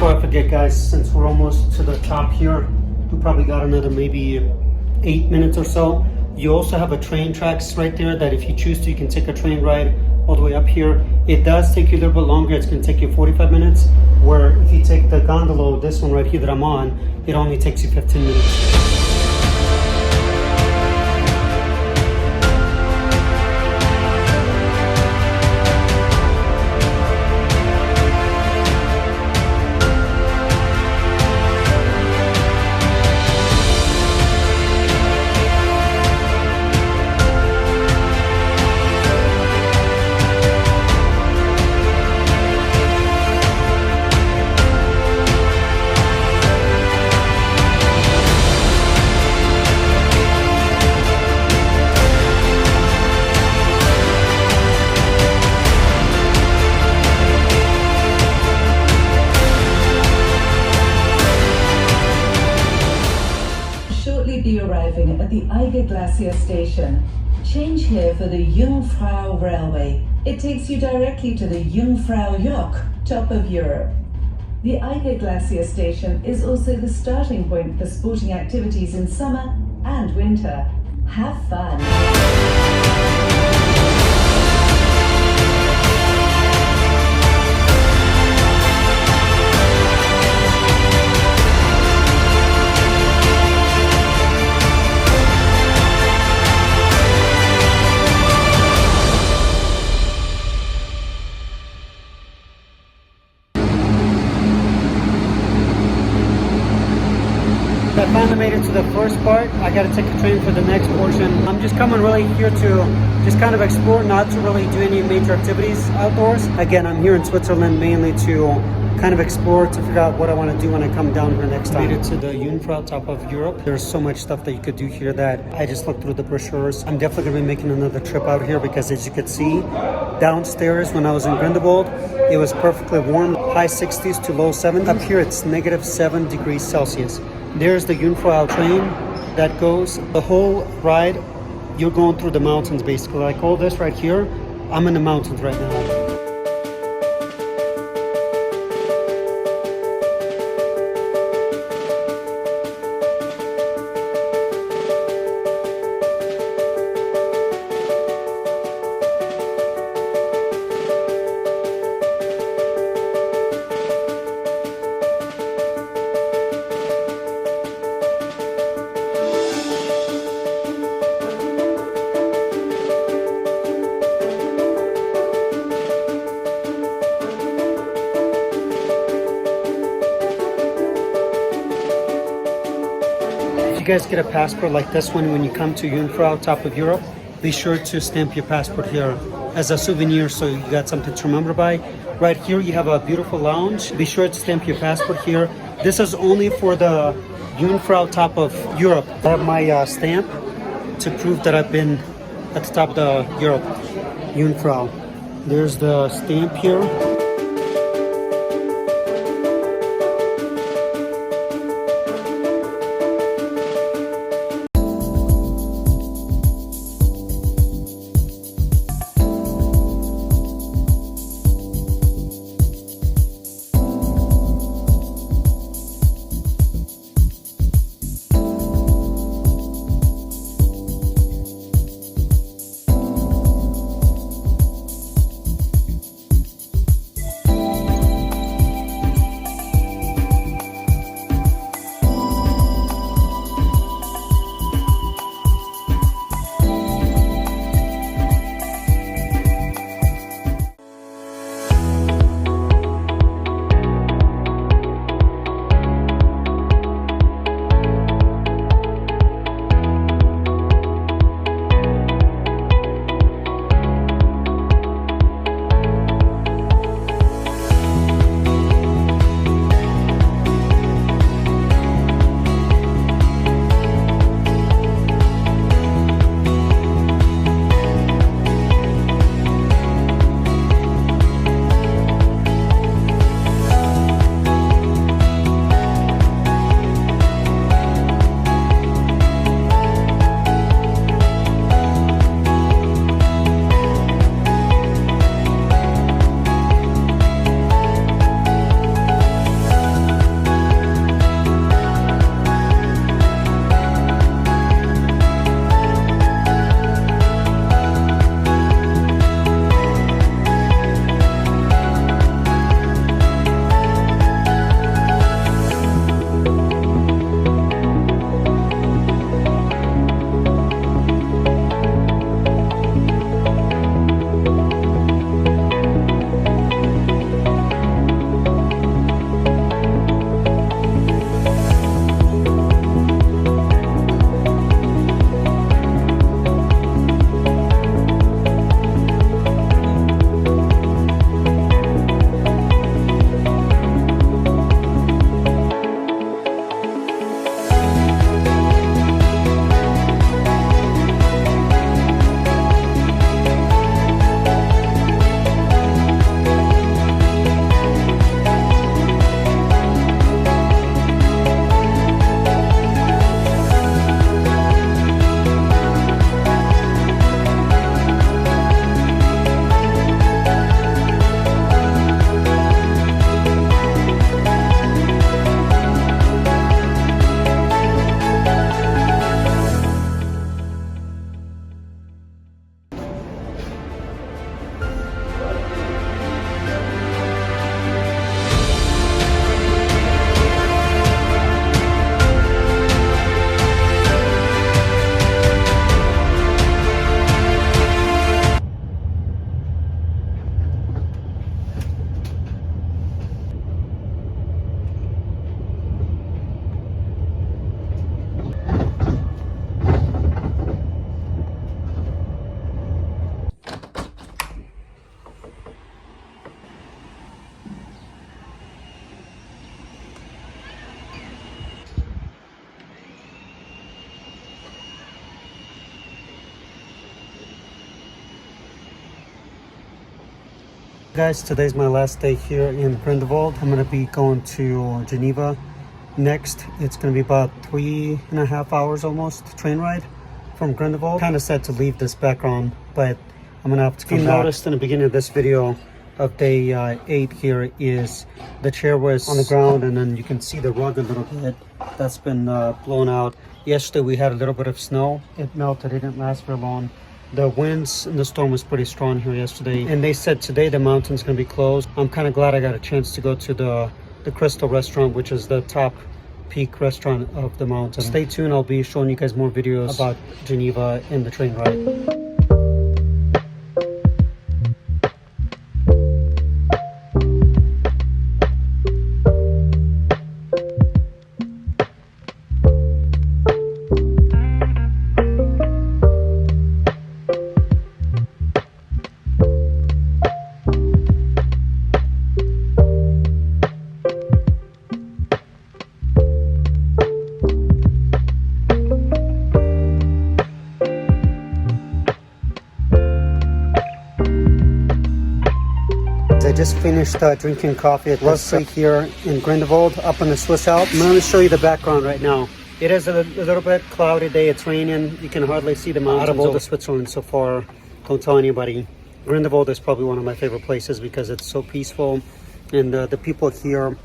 Before I forget, guys, since we're almost to the top here, we probably got another maybe 8 minutes or so. You also have a train tracks right there that if you choose to, you can take a train ride all the way up here. It does take you a little bit longer. It's going to take you 45 minutes, where if you take the gondola, this one right here that I'm on, it only takes you 15 minutes. Be arriving at the Eiger Glacier Station. Change here for the Jungfrau Railway. It takes you directly to the Jungfrau Joch, top of Europe. The Eiger Glacier Station is also the starting point for sporting activities in summer and winter. Have fun! I finally made it to the first part. I gotta take a train for the next portion. I'm just coming really here to just kind of explore, not to really do any major activities outdoors. Again, I'm here in Switzerland mainly to kind of explore, to figure out what I want to do when I come down here next time. Made it to the Jungfrau, top of Europe. There's so much stuff that you could do here that I just looked through the brochures. I'm definitely gonna be making another trip out here because, as you could see, downstairs when I was in Grindelwald, it was perfectly warm, high 60s to low 70s. Up here, it's -7 degrees Celsius. There's the Jungfrau train that goes. The whole ride, you're going through the mountains basically. Like all this right here, I'm in the mountains right now. You guys get a passport like this one when you come to Jungfrau, top of Europe. Be sure to stamp your passport here as a souvenir so you got something to remember by. Right here you have a beautiful lounge. Be sure to stamp your passport here. This is only for the Jungfrau, top of Europe. I have my stamp to prove that I've been at the top of the Europe, Jungfrau. There's the stamp here. Guys, today's my last day here in Grindelwald. I'm gonna be going to Geneva next. It's gonna be about 3.5 hours almost train ride from Grindelwald. Kind of sad to leave this background, but I'm gonna have to come back. You noticed in the beginning of this video of day 8 here is the chair was on the ground, and then you can see the rug a little bit. That's been blown out. Yesterday we had a little bit of snow. It melted. It didn't last very long. The winds and the storm was pretty strong here yesterday, and they said today the mountain's gonna be closed. I'm kind of glad I got a chance to go to the Crystal restaurant, which is the top peak restaurant of the mountain. Stay tuned. I'll be showing you guys more videos about Geneva and the train ride. I just finished drinking coffee at Rusty here in Grindelwald up in the Swiss Alps. I'm going to show you the background right now. It is a little bit cloudy day. It's raining. You can hardly see the mountains. Out of all the Switzerland so far, don't tell anybody. Grindelwald is probably one of my favorite places because it's so peaceful. And the people here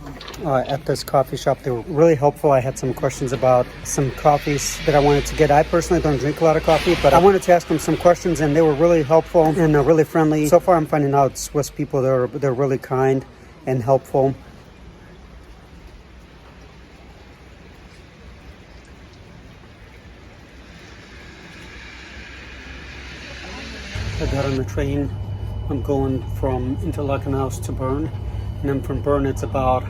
at this coffee shop, they were really helpful. I had some questions about some coffees that I wanted to get. I personally don't drink a lot of coffee, but I wanted to ask them some questions, and they were really helpful and really friendly. So far, I'm finding out Swiss people, they're really kind and helpful. I got on the train. I'm going from Interlaken House to Bern. And then from Bern, it's about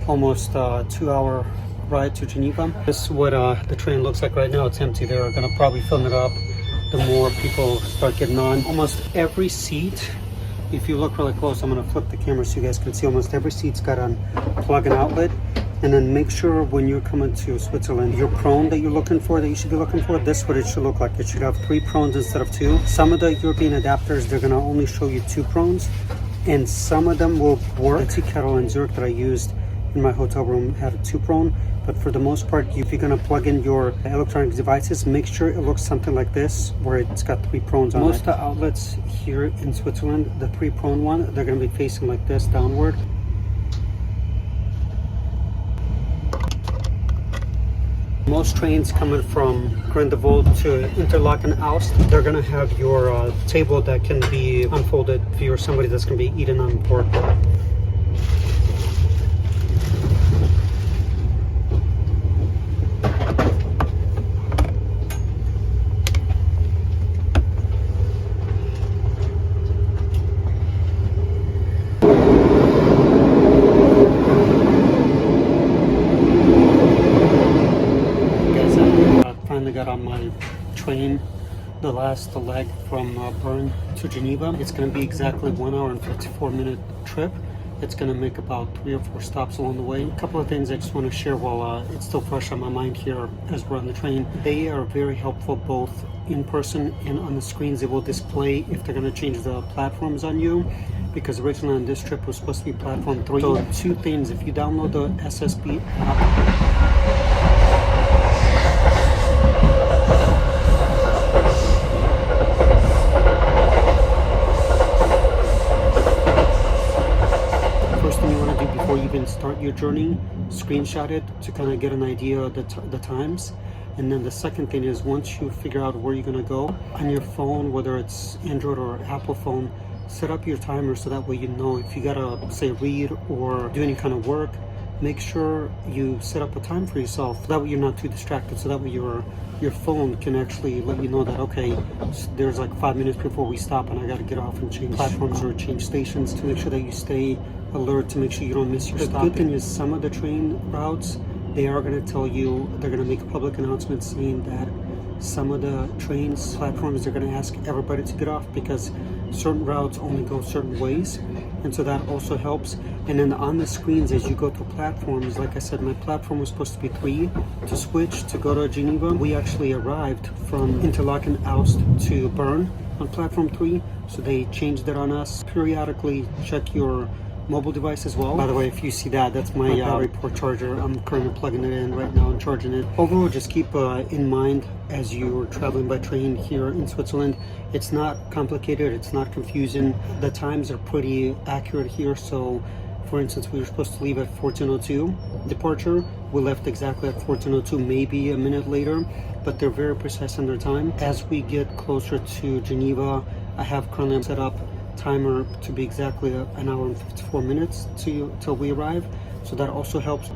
almost a 2-hour ride to Geneva. This is what the train looks like right now. It's empty. They're going to probably fill it up the more people start getting on. Almost every seat, if you look really close, I'm going to flip the camera so you guys can see, almost every seat's got a plug and outlet. And then make sure when you're coming to Switzerland, your prone that you're looking for, that you should be looking for, this is what it should look like. It should have 3 prones instead of 2. Some of the European adapters, they're going to only show you 2 prones. And some of them will work. The tea kettle in Zurich that I used in my hotel room had a 2-prone, but for the most part, if you're gonna plug in your electronic devices, make sure it looks something like this, where it's got 3 prones on it. Most of the outlets here in Switzerland, the 3-prone one, they're gonna be facing like this, downward. Most trains coming from Grindelwald to Interlaken House, they're going to have your table that can be unfolded if you're somebody that's going to be eating on board. Got on my train, the last leg from Bern to Geneva. It's going to be exactly 1 hour and 54-minute trip. It's going to make about 3 or 4 stops along the way. A couple of things I just want to share while it's still fresh on my mind here as we're on the train. They are very helpful both in person and on the screens. They will display if they're going to change the platforms on you, because originally on this trip it was supposed to be platform 3. So 2 things: if you download the SSB app, start your journey, screenshot it to kind of get an idea of the times. And then the second thing is, once you figure out where you're going to go on your phone, whether it's Android or Apple phone, set up your timer so that way you know if you gotta, say, read or do any kind of work, make sure you set up a time for yourself. That way you're not too distracted, so that way your phone can actually let you know that, okay, there's like 5 minutes before we stop and I got to get off and change platforms or change stations, to make sure that you stay alert, to make sure you don't miss your stop. The good thing is some of the train routes, they are going to tell you, they're going to make a public announcement saying that some of the trains, platforms, they're going to ask everybody to get off because certain routes only go certain ways. And so that also helps. And then on the screens as you go through platforms, like I said, my platform was supposed to be 3 to switch to go to Geneva. We actually arrived from Interlaken Aust to Bern on platform 3, so they changed it on us. Periodically check your mobile device as well. By the way, if you see that, that's my battery port charger. I'm currently plugging it in right now and charging it. Overall, just keep in mind as you're traveling by train here in Switzerland, it's not complicated, it's not confusing. The times are pretty accurate here. So for instance, we were supposed to leave at 14:02 departure. We left exactly at 14:02, maybe a minute later, but they're very precise on their time. As we get closer to Geneva, I have currently set up timer to be exactly an hour and 54 minutes till we arrive, so that also helps.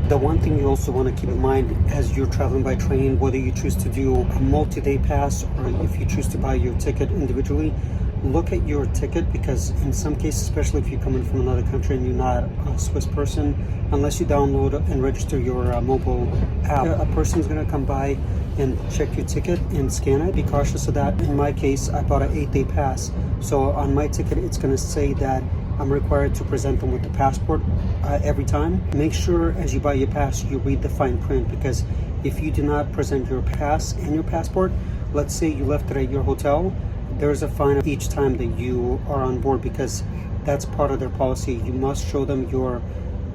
The one thing you also want to keep in mind as you're traveling by train, whether you choose to do a multi-day pass or if you choose to buy your ticket individually, look at your ticket, because in some cases, especially if you're coming from another country and you're not a Swiss person, unless you download and register your mobile app, a person's going to come by and check your ticket and scan it. Be cautious of that. In my case, I bought an 8-day pass, so on my ticket it's going to say that I'm required to present them with the passport every time. Make sure as you buy your pass, you read the fine print, because if you do not present your pass and your passport, let's say you left it at your hotel, there's a fine each time that you are on board, because that's part of their policy. You must show them your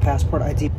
passport ID.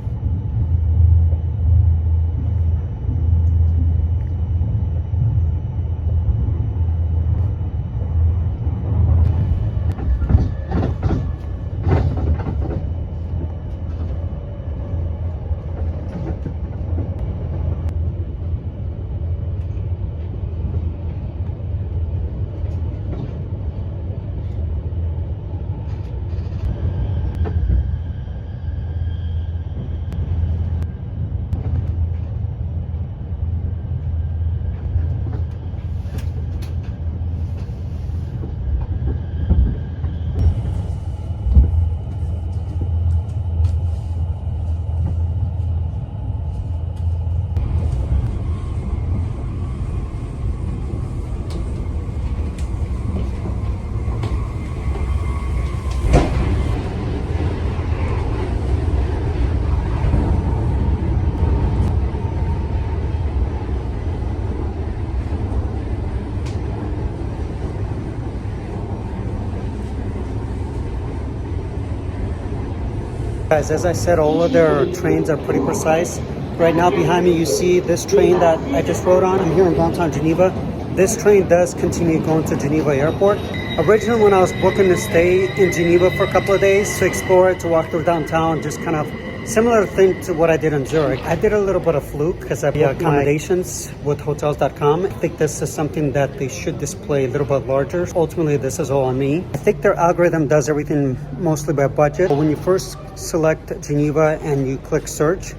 Guys, as I said, all of their trains are pretty precise. Right now behind me you see this train that I just rode on. I'm here in downtown Geneva. This train does continue going to Geneva Airport. Originally when I was booking to stay in Geneva for a couple of days to explore it, to walk through downtown, just kind of similar thing to what I did in Zurich. I did a little bit of fluke because I booked accommodations with hotels.com. I think this is something that they should display a little bit larger. Ultimately, this is all on me. I think their algorithm does everything mostly by budget. But when you first select Geneva and you click search,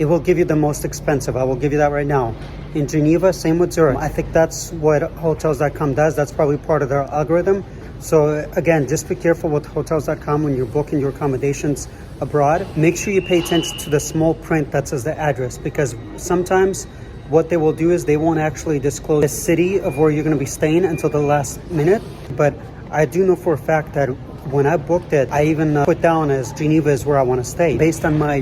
it will give you the most expensive. I will give you that right now. In Geneva, same with Zurich. I think that's what hotels.com does. That's probably part of their algorithm. So again, just be careful with hotels.com when you're booking your accommodations abroad. Make sure you pay attention to the small print that says the address, because sometimes what they will do is they won't actually disclose the city of where you're going to be staying until the last minute. But I do know for a fact that when I booked it, I even put down as Geneva is where I want to stay. Based on my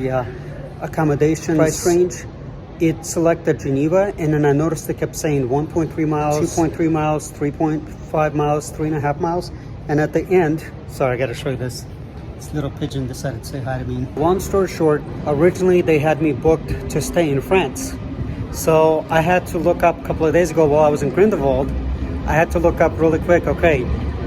accommodation price range, it selected Geneva, and then I noticed it kept saying 1.3 miles, 2.3 miles, 3.5 miles, 3.5 miles. And at the end, sorry, I got to show you this. This little pigeon decided to say hi to me. Long story short, originally they had me booked to stay in France. So I had to look up a couple of days ago while I was in Grindelwald. I had to look up really quick, okay,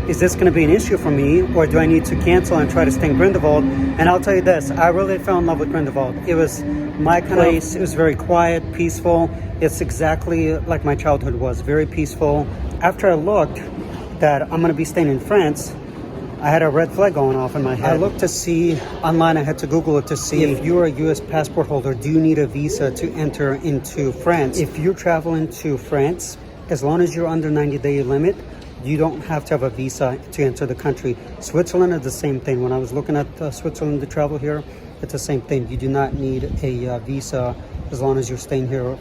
is this going to be an issue for me, or do I need to cancel and try to stay in Grindelwald? And I'll tell you this, I really fell in love with Grindelwald. It was my place. It was very quiet, peaceful. It's exactly like my childhood was, very peaceful. After I looked that I'm going to be staying in France, I had a red flag going off in my head. I looked to see online, I had to Google it to see if you're a US passport holder, do you need a visa to enter into France? If you're traveling to France, as long as you're under 90-day limit, you don't have to have a visa to enter the country. Switzerland is the same thing. When I was looking at Switzerland to travel here, it's the same thing. You do not need a visa as long as you're staying here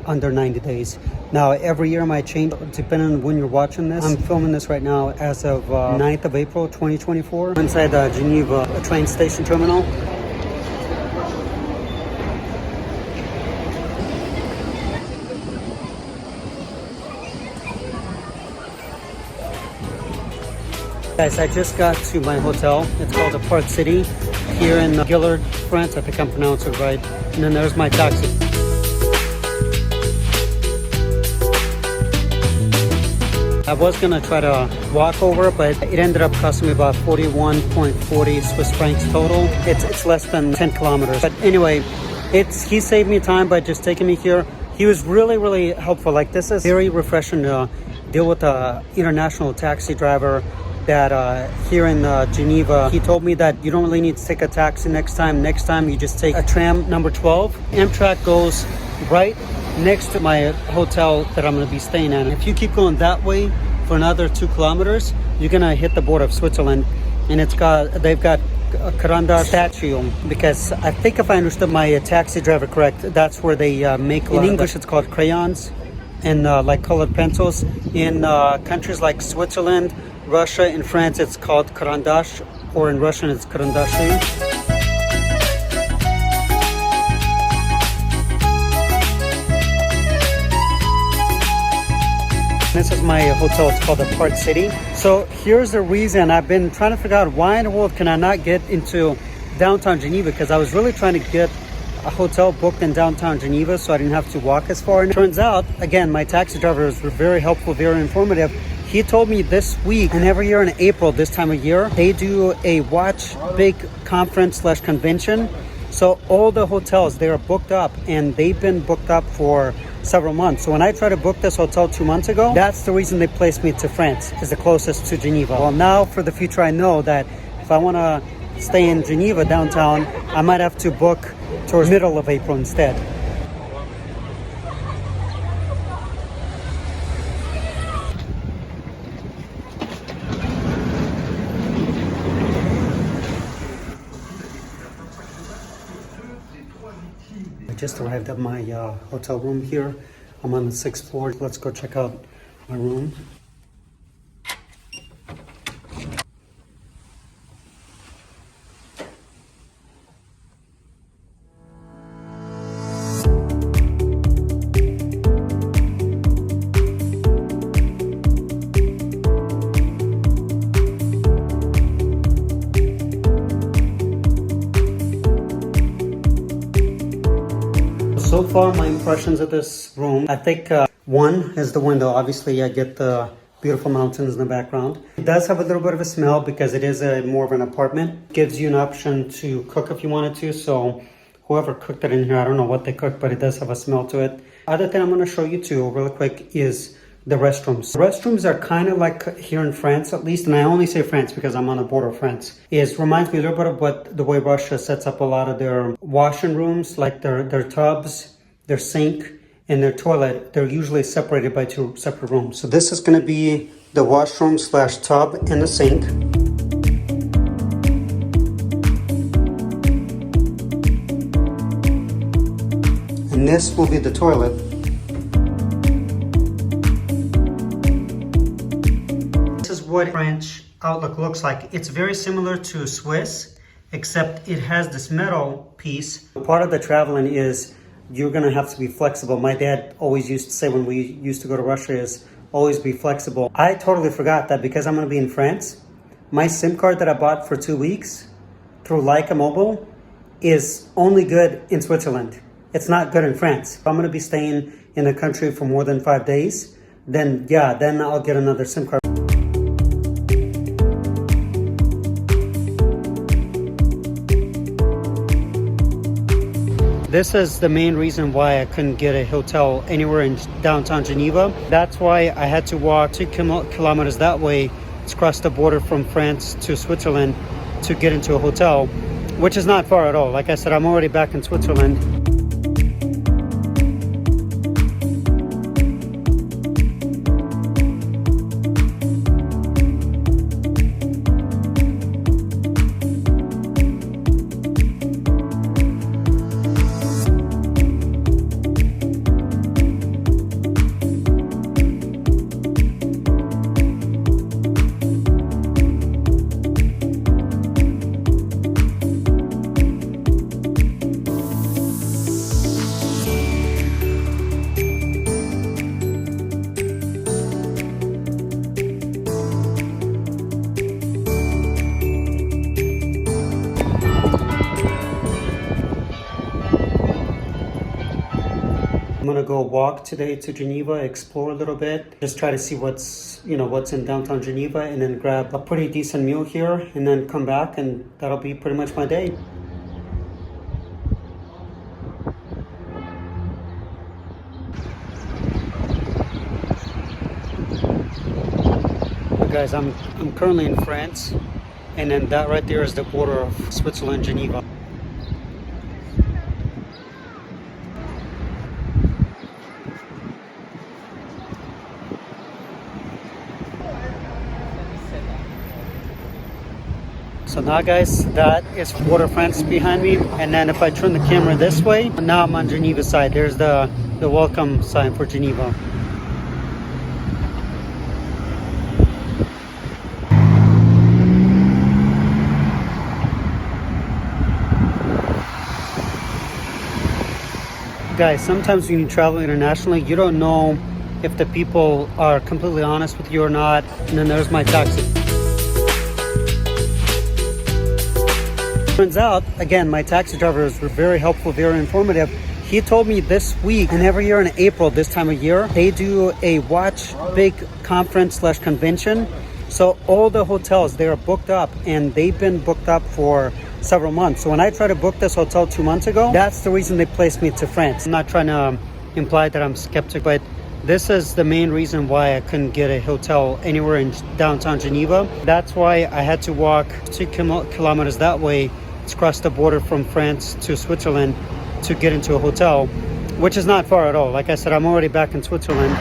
under 90 days. Now, every year might change depending on when you're watching this. I'm filming this right now as of 9th of April, 2024. Inside the Geneva train station terminal. Guys, I just got to my hotel. It's called Apart City here in Gillard, France. I think I'm pronouncing it right. And then there's my taxi. I was gonna try to walk over, but it ended up costing me about 41.40 Swiss francs total. It's less than 10 kilometers. But anyway, he saved me time by just taking me here. He was really, really helpful. Like, this is very refreshing to deal with an international taxi driver that here in Geneva. He told me that you don't really need to take a taxi next time. Next time you just take a tram number 12. Amtrak goes right next to my hotel that I'm going to be staying at. If you keep going that way for another 2 kilometers, you're going to hit the border of Switzerland. And they've got a Carandache statue, because I think if I understood my taxi driver correct, that's where they make, in English it's called crayons and like colored pencils. In countries like Switzerland, Russia, and France, it's called Carandache, or in Russian it's Karandashi. This is my hotel. It's called Apart City. So here's the reason I've been trying to figure out why in the world can I not get into downtown Geneva, because I was really trying to get a hotel booked in downtown Geneva so I didn't have to walk as far. And it turns out, again, my taxi driver was very helpful, very informative. He told me this week, and every year in April, this time of year, they do a watch big conference / convention. So all the hotels, they are booked up, and they've been booked up for several months. So when I tried to book this hotel 2 months ago, that's the reason they placed me to France, is the closest to Geneva. Well, now for the future, I know that if I want to stay in Geneva downtown, I might have to book towards middle of April instead. I just arrived at my hotel room here. I'm on the 6th floor. Let's go check out my room. So far, my impressions of this room, I think one is the window. Obviously, I get the beautiful mountains in the background. It does have a little bit of a smell because it is more of an apartment. Gives you an option to cook if you wanted to. So whoever cooked it in here, I don't know what they cooked, but it does have a smell to it. Other thing I'm going to show you too, real quick, is the restrooms. The restrooms are kind of like here in France, at least, and I only say France because I'm on the border of France. Reminds me a little bit of the way Russia sets up a lot of their washing rooms, like their tubs, their sink, and their toilet. They're usually separated by 2 separate rooms. So this is going to be the washroom / tub and the sink. And this will be the toilet. What French outlook looks like. It's very similar to Swiss, except it has this metal piece. Part of the traveling is you're going to have to be flexible. My dad always used to say when we used to go to Russia is always be flexible. I totally forgot that because I'm going to be in France. My SIM card that I bought for 2 weeks through Leica Mobile is only good in Switzerland. It's not good in France. If I'm going to be staying in the country for more than 5 days, then I'll get another SIM card. This is the main reason why I couldn't get a hotel anywhere in downtown Geneva. That's why I had to walk 2 kilometers that way to cross the border from France to Switzerland to get into a hotel, which is not far at all. Like I said, I'm already back in Switzerland. go walk today to Geneva, explore a little bit, just try to see what's in downtown Geneva, and then grab a pretty decent meal here, and then come back, and that'll be pretty much my day. Guys, I'm currently in France, and then that right there is the border of Switzerland, Geneva. So now guys, that is border France behind me, and then if I turn the camera this way, now I'm on Geneva side. There's the welcome sign for Geneva. Guys, sometimes when you travel internationally, you don't know if the people are completely honest with you or not. And then there's my taxi. Turns out, again, my taxi drivers were very helpful, very informative. He told me this week, and every year in April, this time of year, they do a watch big conference / convention. So all the hotels, they are booked up, and they've been booked up for several months. So when I tried to book this hotel 2 months ago, that's the reason they placed me to France. I'm not trying to imply that I'm skeptic, but this is the main reason why I couldn't get a hotel anywhere in downtown Geneva. That's why I had to walk 2 kilometers that way to cross the border from France to Switzerland to get into a hotel, which is not far at all. Like I said, I'm already back in Switzerland.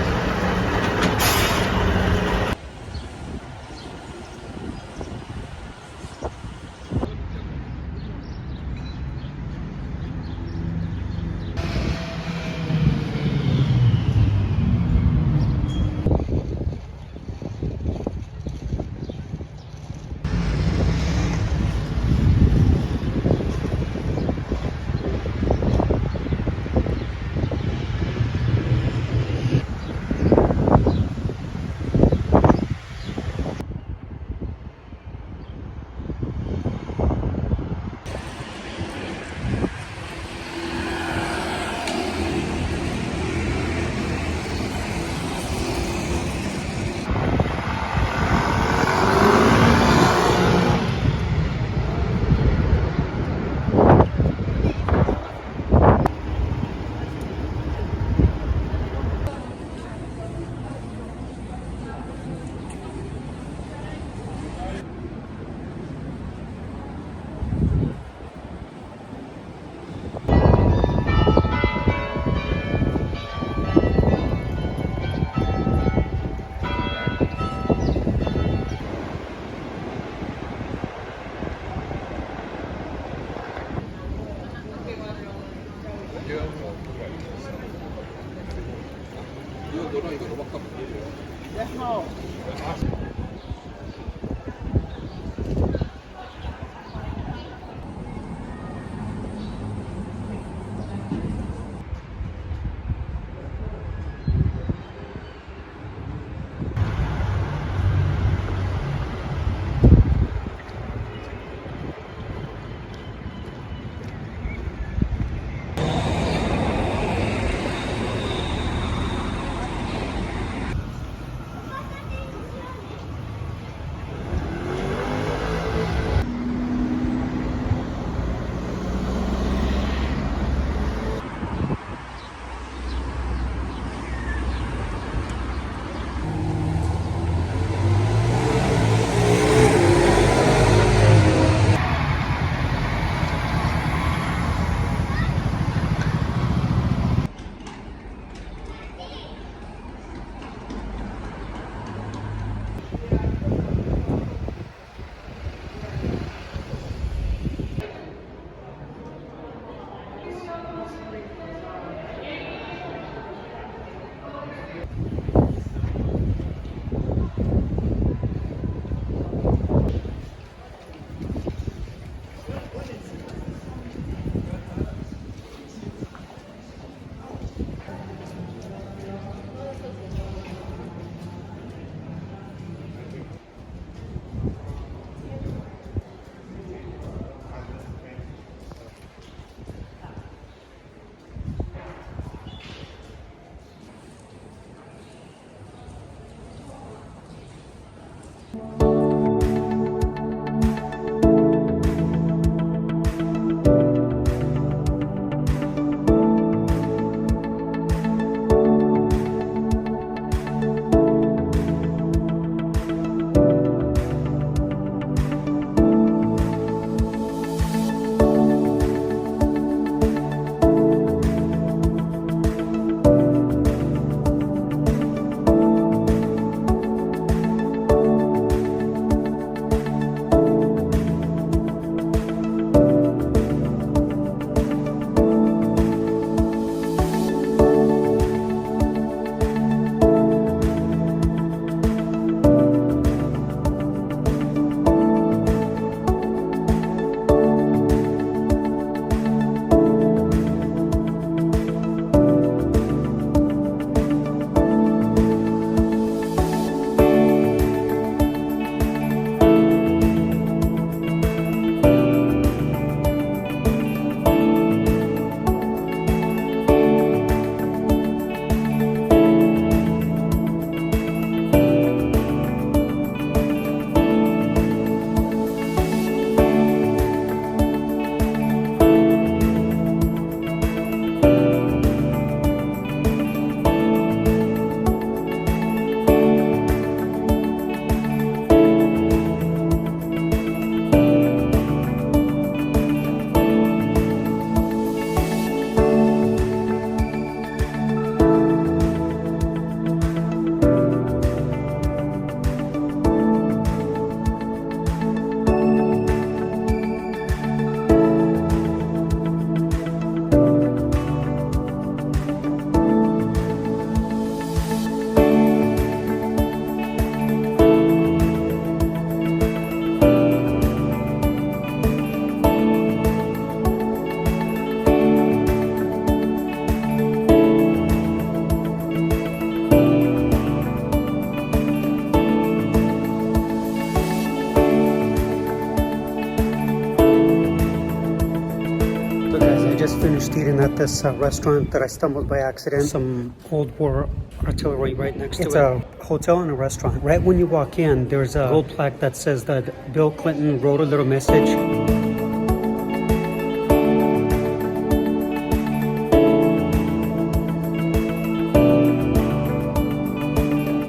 finished eating at this restaurant that I stumbled by accident. Some old war artillery right next to it. It's a hotel and a restaurant. Right when you walk in, there's a gold plaque that says that Bill Clinton wrote a little message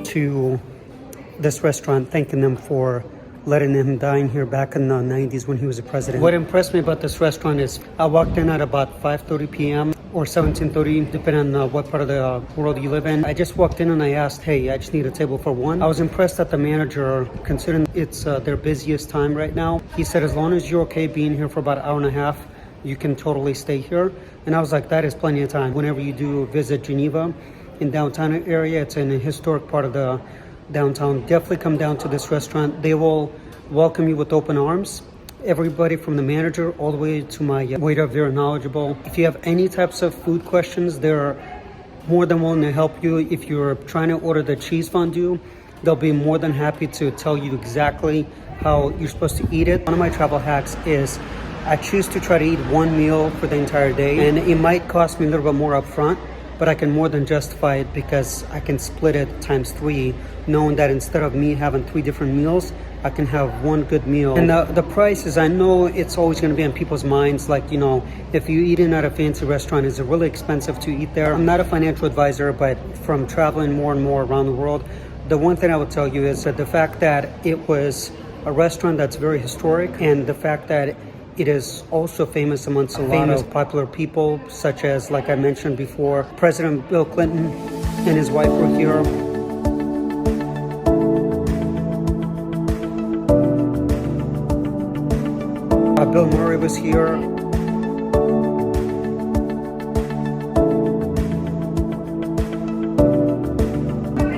to this restaurant, thanking them for letting him dine here back in the 90s when he was a president. What impressed me about this restaurant is I walked in at about 5:30 p.m. or 17:30, depending on what part of the world you live in. I just walked in and I asked, hey, I just need a table for one. I was impressed that the manager, considering it's their busiest time right now, he said as long as you're okay being here for about an hour and a half, you can totally stay here. And I was like, that is plenty of time. Whenever you do visit Geneva in downtown area, it's in a historic part of the downtown. Definitely come down to this restaurant. They will welcome you with open arms. Everybody from the manager all the way to my waiter, very knowledgeable. If you have any types of food questions, they're more than willing to help you. If you're trying to order the cheese fondue, they'll be more than happy to tell you exactly how you're supposed to eat it. One of my travel hacks is I choose to try to eat one meal for the entire day, and it might cost me a little bit more up front, but I can more than justify it because I can split it times 3, knowing that instead of me having 3 different meals, I can have one good meal. And the prices, I know it's always going to be on people's minds, like, you know, if you eat in at a fancy restaurant, is it really expensive to eat there? I'm not a financial advisor, but from traveling more and more around the world, the one thing I will tell you is that the fact that it was a restaurant that's very historic, and the fact that it is also famous amongst a lot of popular people, such as, like I mentioned before, President Bill Clinton and his wife were here. Bill Murray was here.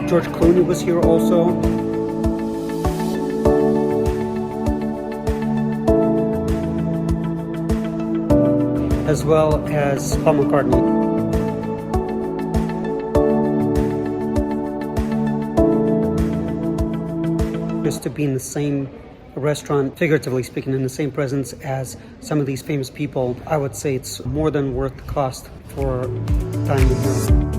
George Clooney was here also. As well as Paul McCartney. Just to be in the same restaurant, figuratively speaking, in the same presence as some of these famous people, I would say it's more than worth the cost for dining here.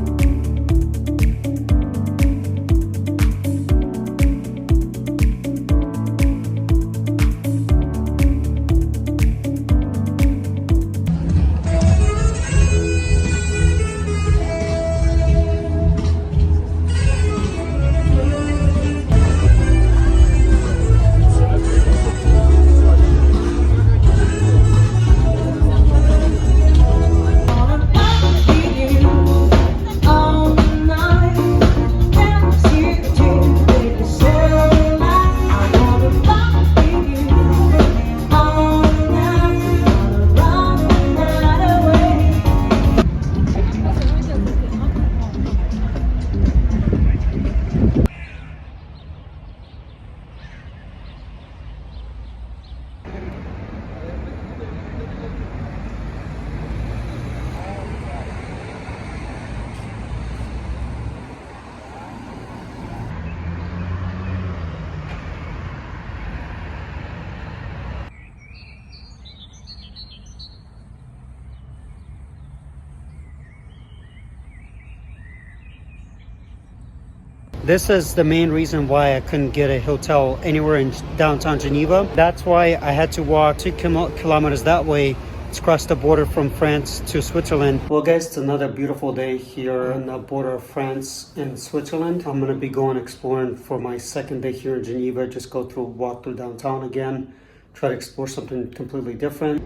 This is the main reason why I couldn't get a hotel anywhere in downtown Geneva. That's why I had to walk 2 kilometers that way to cross the border from France to Switzerland. Well guys, it's another beautiful day here on the border of France and Switzerland. I'm gonna be going exploring for my second day here in Geneva. Just walk through downtown again, try to explore something completely different.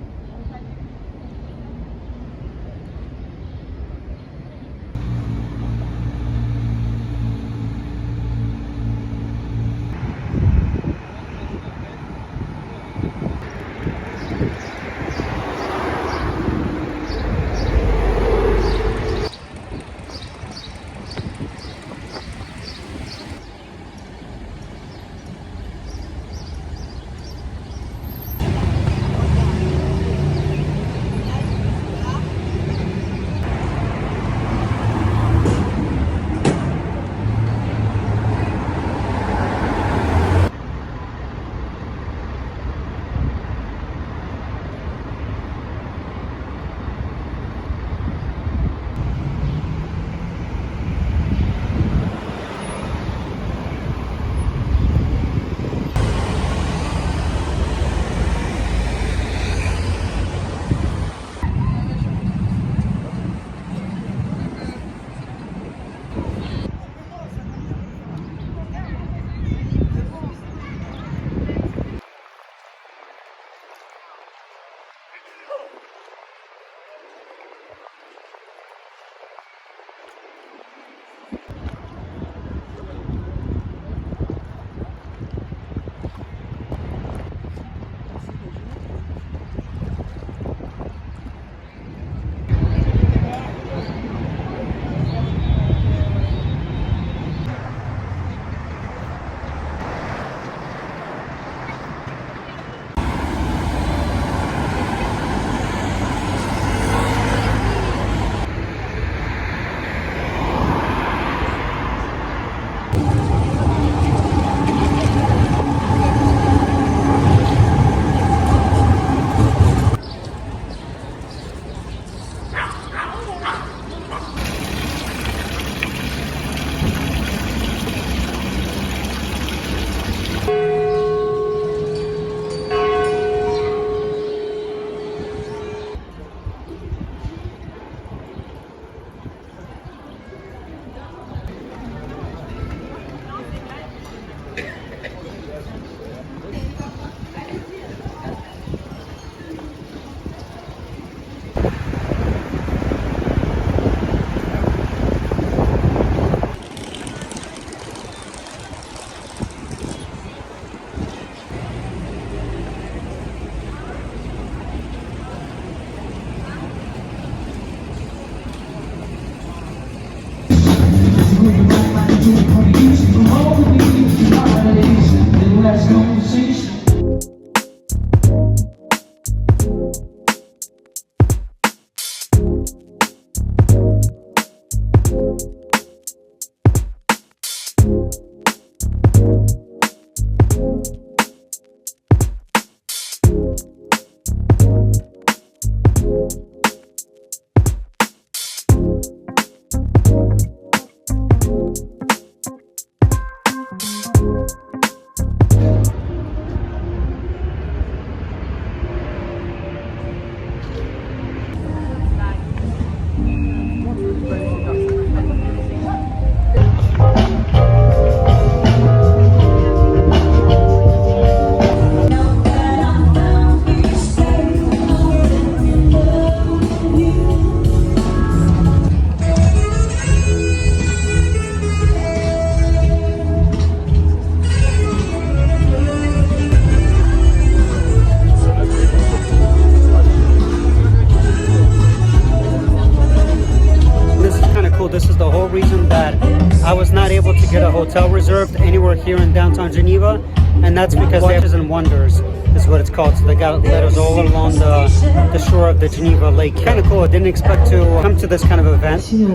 able to get a hotel reserved anywhere here in downtown Geneva, and that's because Wonders and Wonders is what it's called. So they got letters all along the shore of the Geneva Lake. Kind of cool. I didn't expect to come to this kind of event. Ici,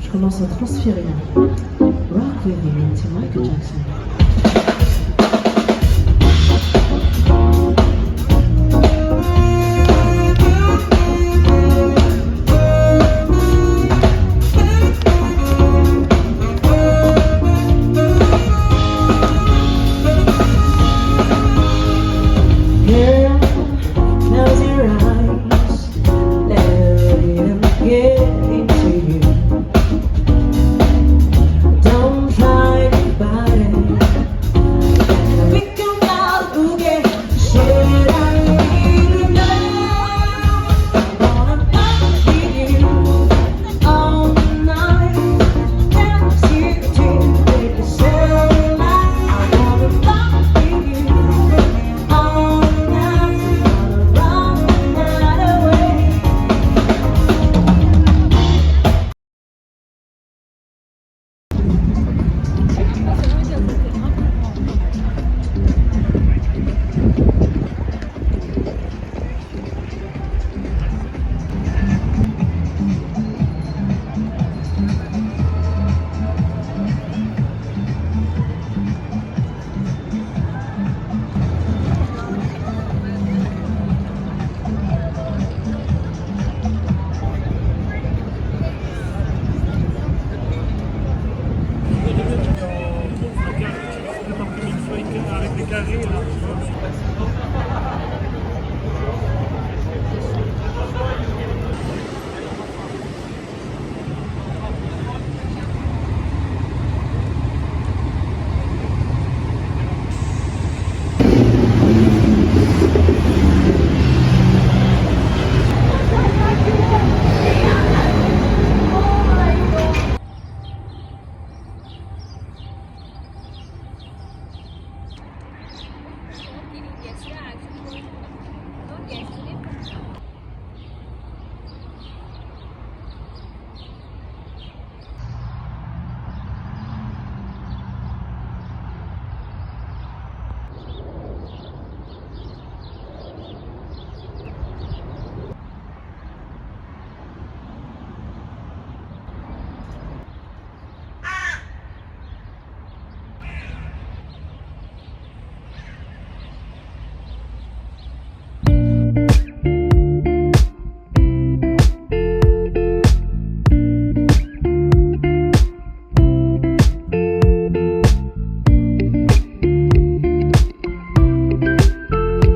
je commence à transférer. Rock with me into Michael Jackson.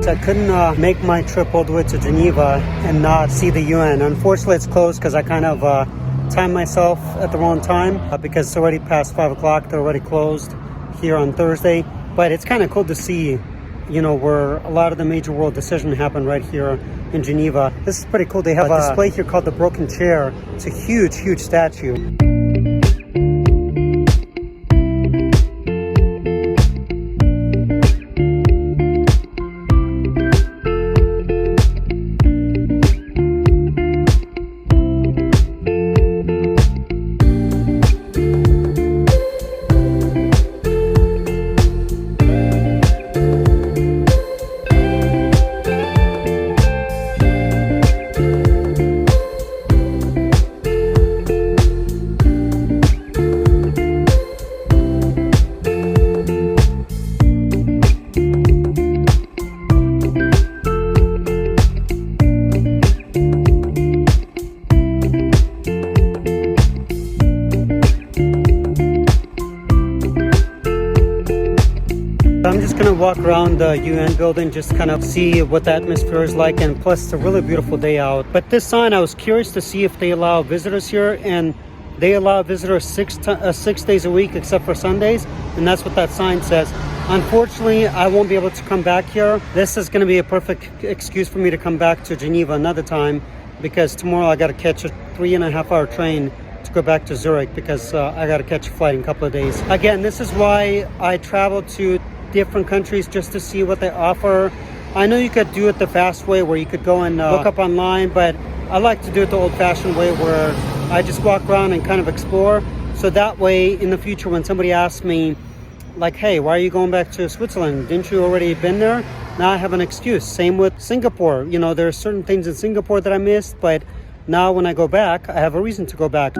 I couldn't make my trip all the way to Geneva and not see the UN. Unfortunately, it's closed because I kind of timed myself at the wrong time because it's already past 5 o'clock. They're already closed here on Thursday. But it's kind of cool to see, you know, where a lot of the major world decisions happen right here in Geneva. This is pretty cool. They have a display here called the Broken Chair. It's a huge, huge statue. I'm just gonna walk around the UN building, just kind of see what the atmosphere is like, and plus it's a really beautiful day out. But this sign, I was curious to see if they allow visitors here, and they allow visitors 6 days a week except for Sundays, and that's what that sign says. Unfortunately, I won't be able to come back here. This is gonna be a perfect excuse for me to come back to Geneva another time, because tomorrow I gotta catch a 3.5-hour train to go back to Zurich, because I gotta catch a flight in a couple of days. Again, this is why I travel to different countries, just to see what they offer. I know you could do it the fast way where you could go and look up online, but I like to do it the old-fashioned way where I just walk around and kind of explore. So that way, in the future, when somebody asks me, like, hey, why are you going back to Switzerland? Didn't you already been there? Now I have an excuse. Same with Singapore. You know, there are certain things in Singapore that I missed, but now when I go back, I have a reason to go back.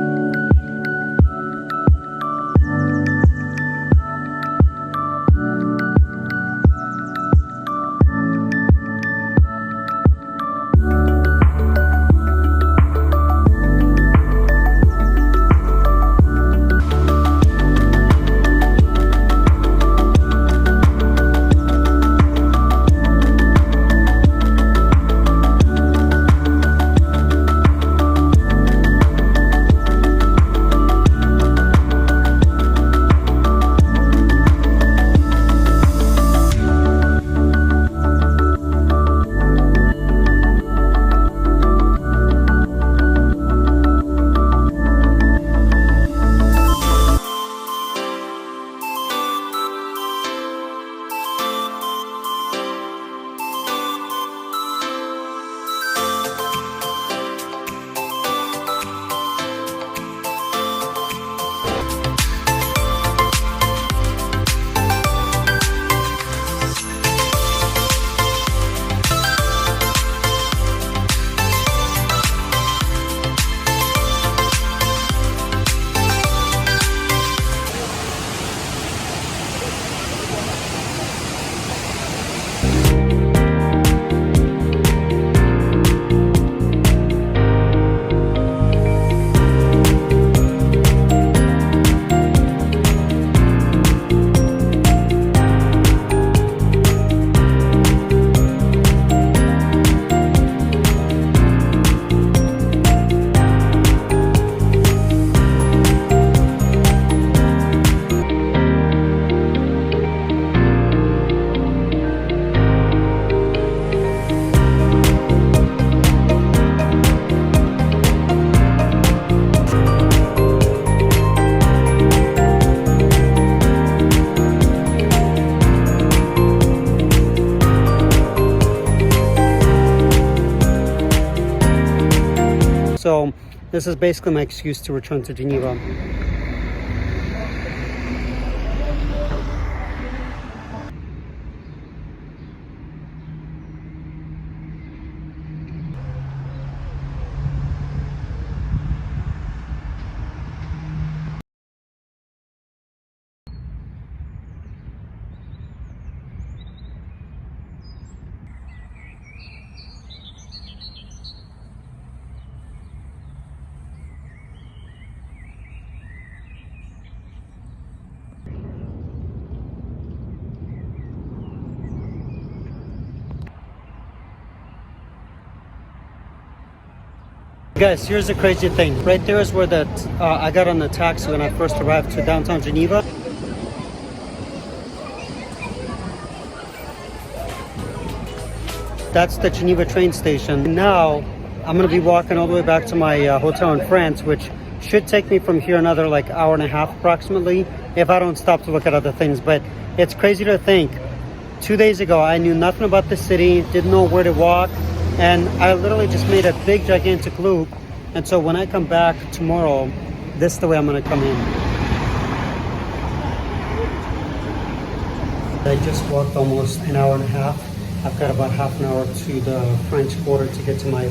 So this is basically my excuse to return to Geneva. Guys, here's the crazy thing. Right there is where I got on the taxi when I first arrived to downtown Geneva. That's the Geneva train station. Now, I'm gonna be walking all the way back to my hotel in France, which should take me from here another like hour and a half approximately, if I don't stop to look at other things. But it's crazy to think, 2 days ago, I knew nothing about the city, didn't know where to walk, and I literally just made a big gigantic loop. And so when I come back tomorrow, this is the way I'm gonna come in. I just walked almost an hour and a half. I've got about half an hour to the French border to get to my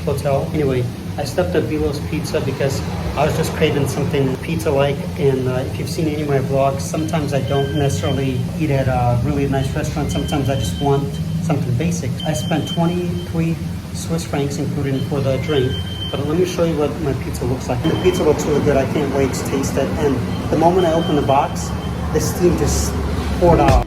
hotel. Anyway, I stopped at Vilo's Pizza because I was just craving something pizza-like. And if you've seen any of my vlogs, sometimes I don't necessarily eat at a really nice restaurant. Sometimes I just want something basic. I spent 23 Swiss francs including for the drink. But let me show you what my pizza looks like. The pizza looks really good. I can't wait to taste it. And the moment I opened the box, the steam just poured out.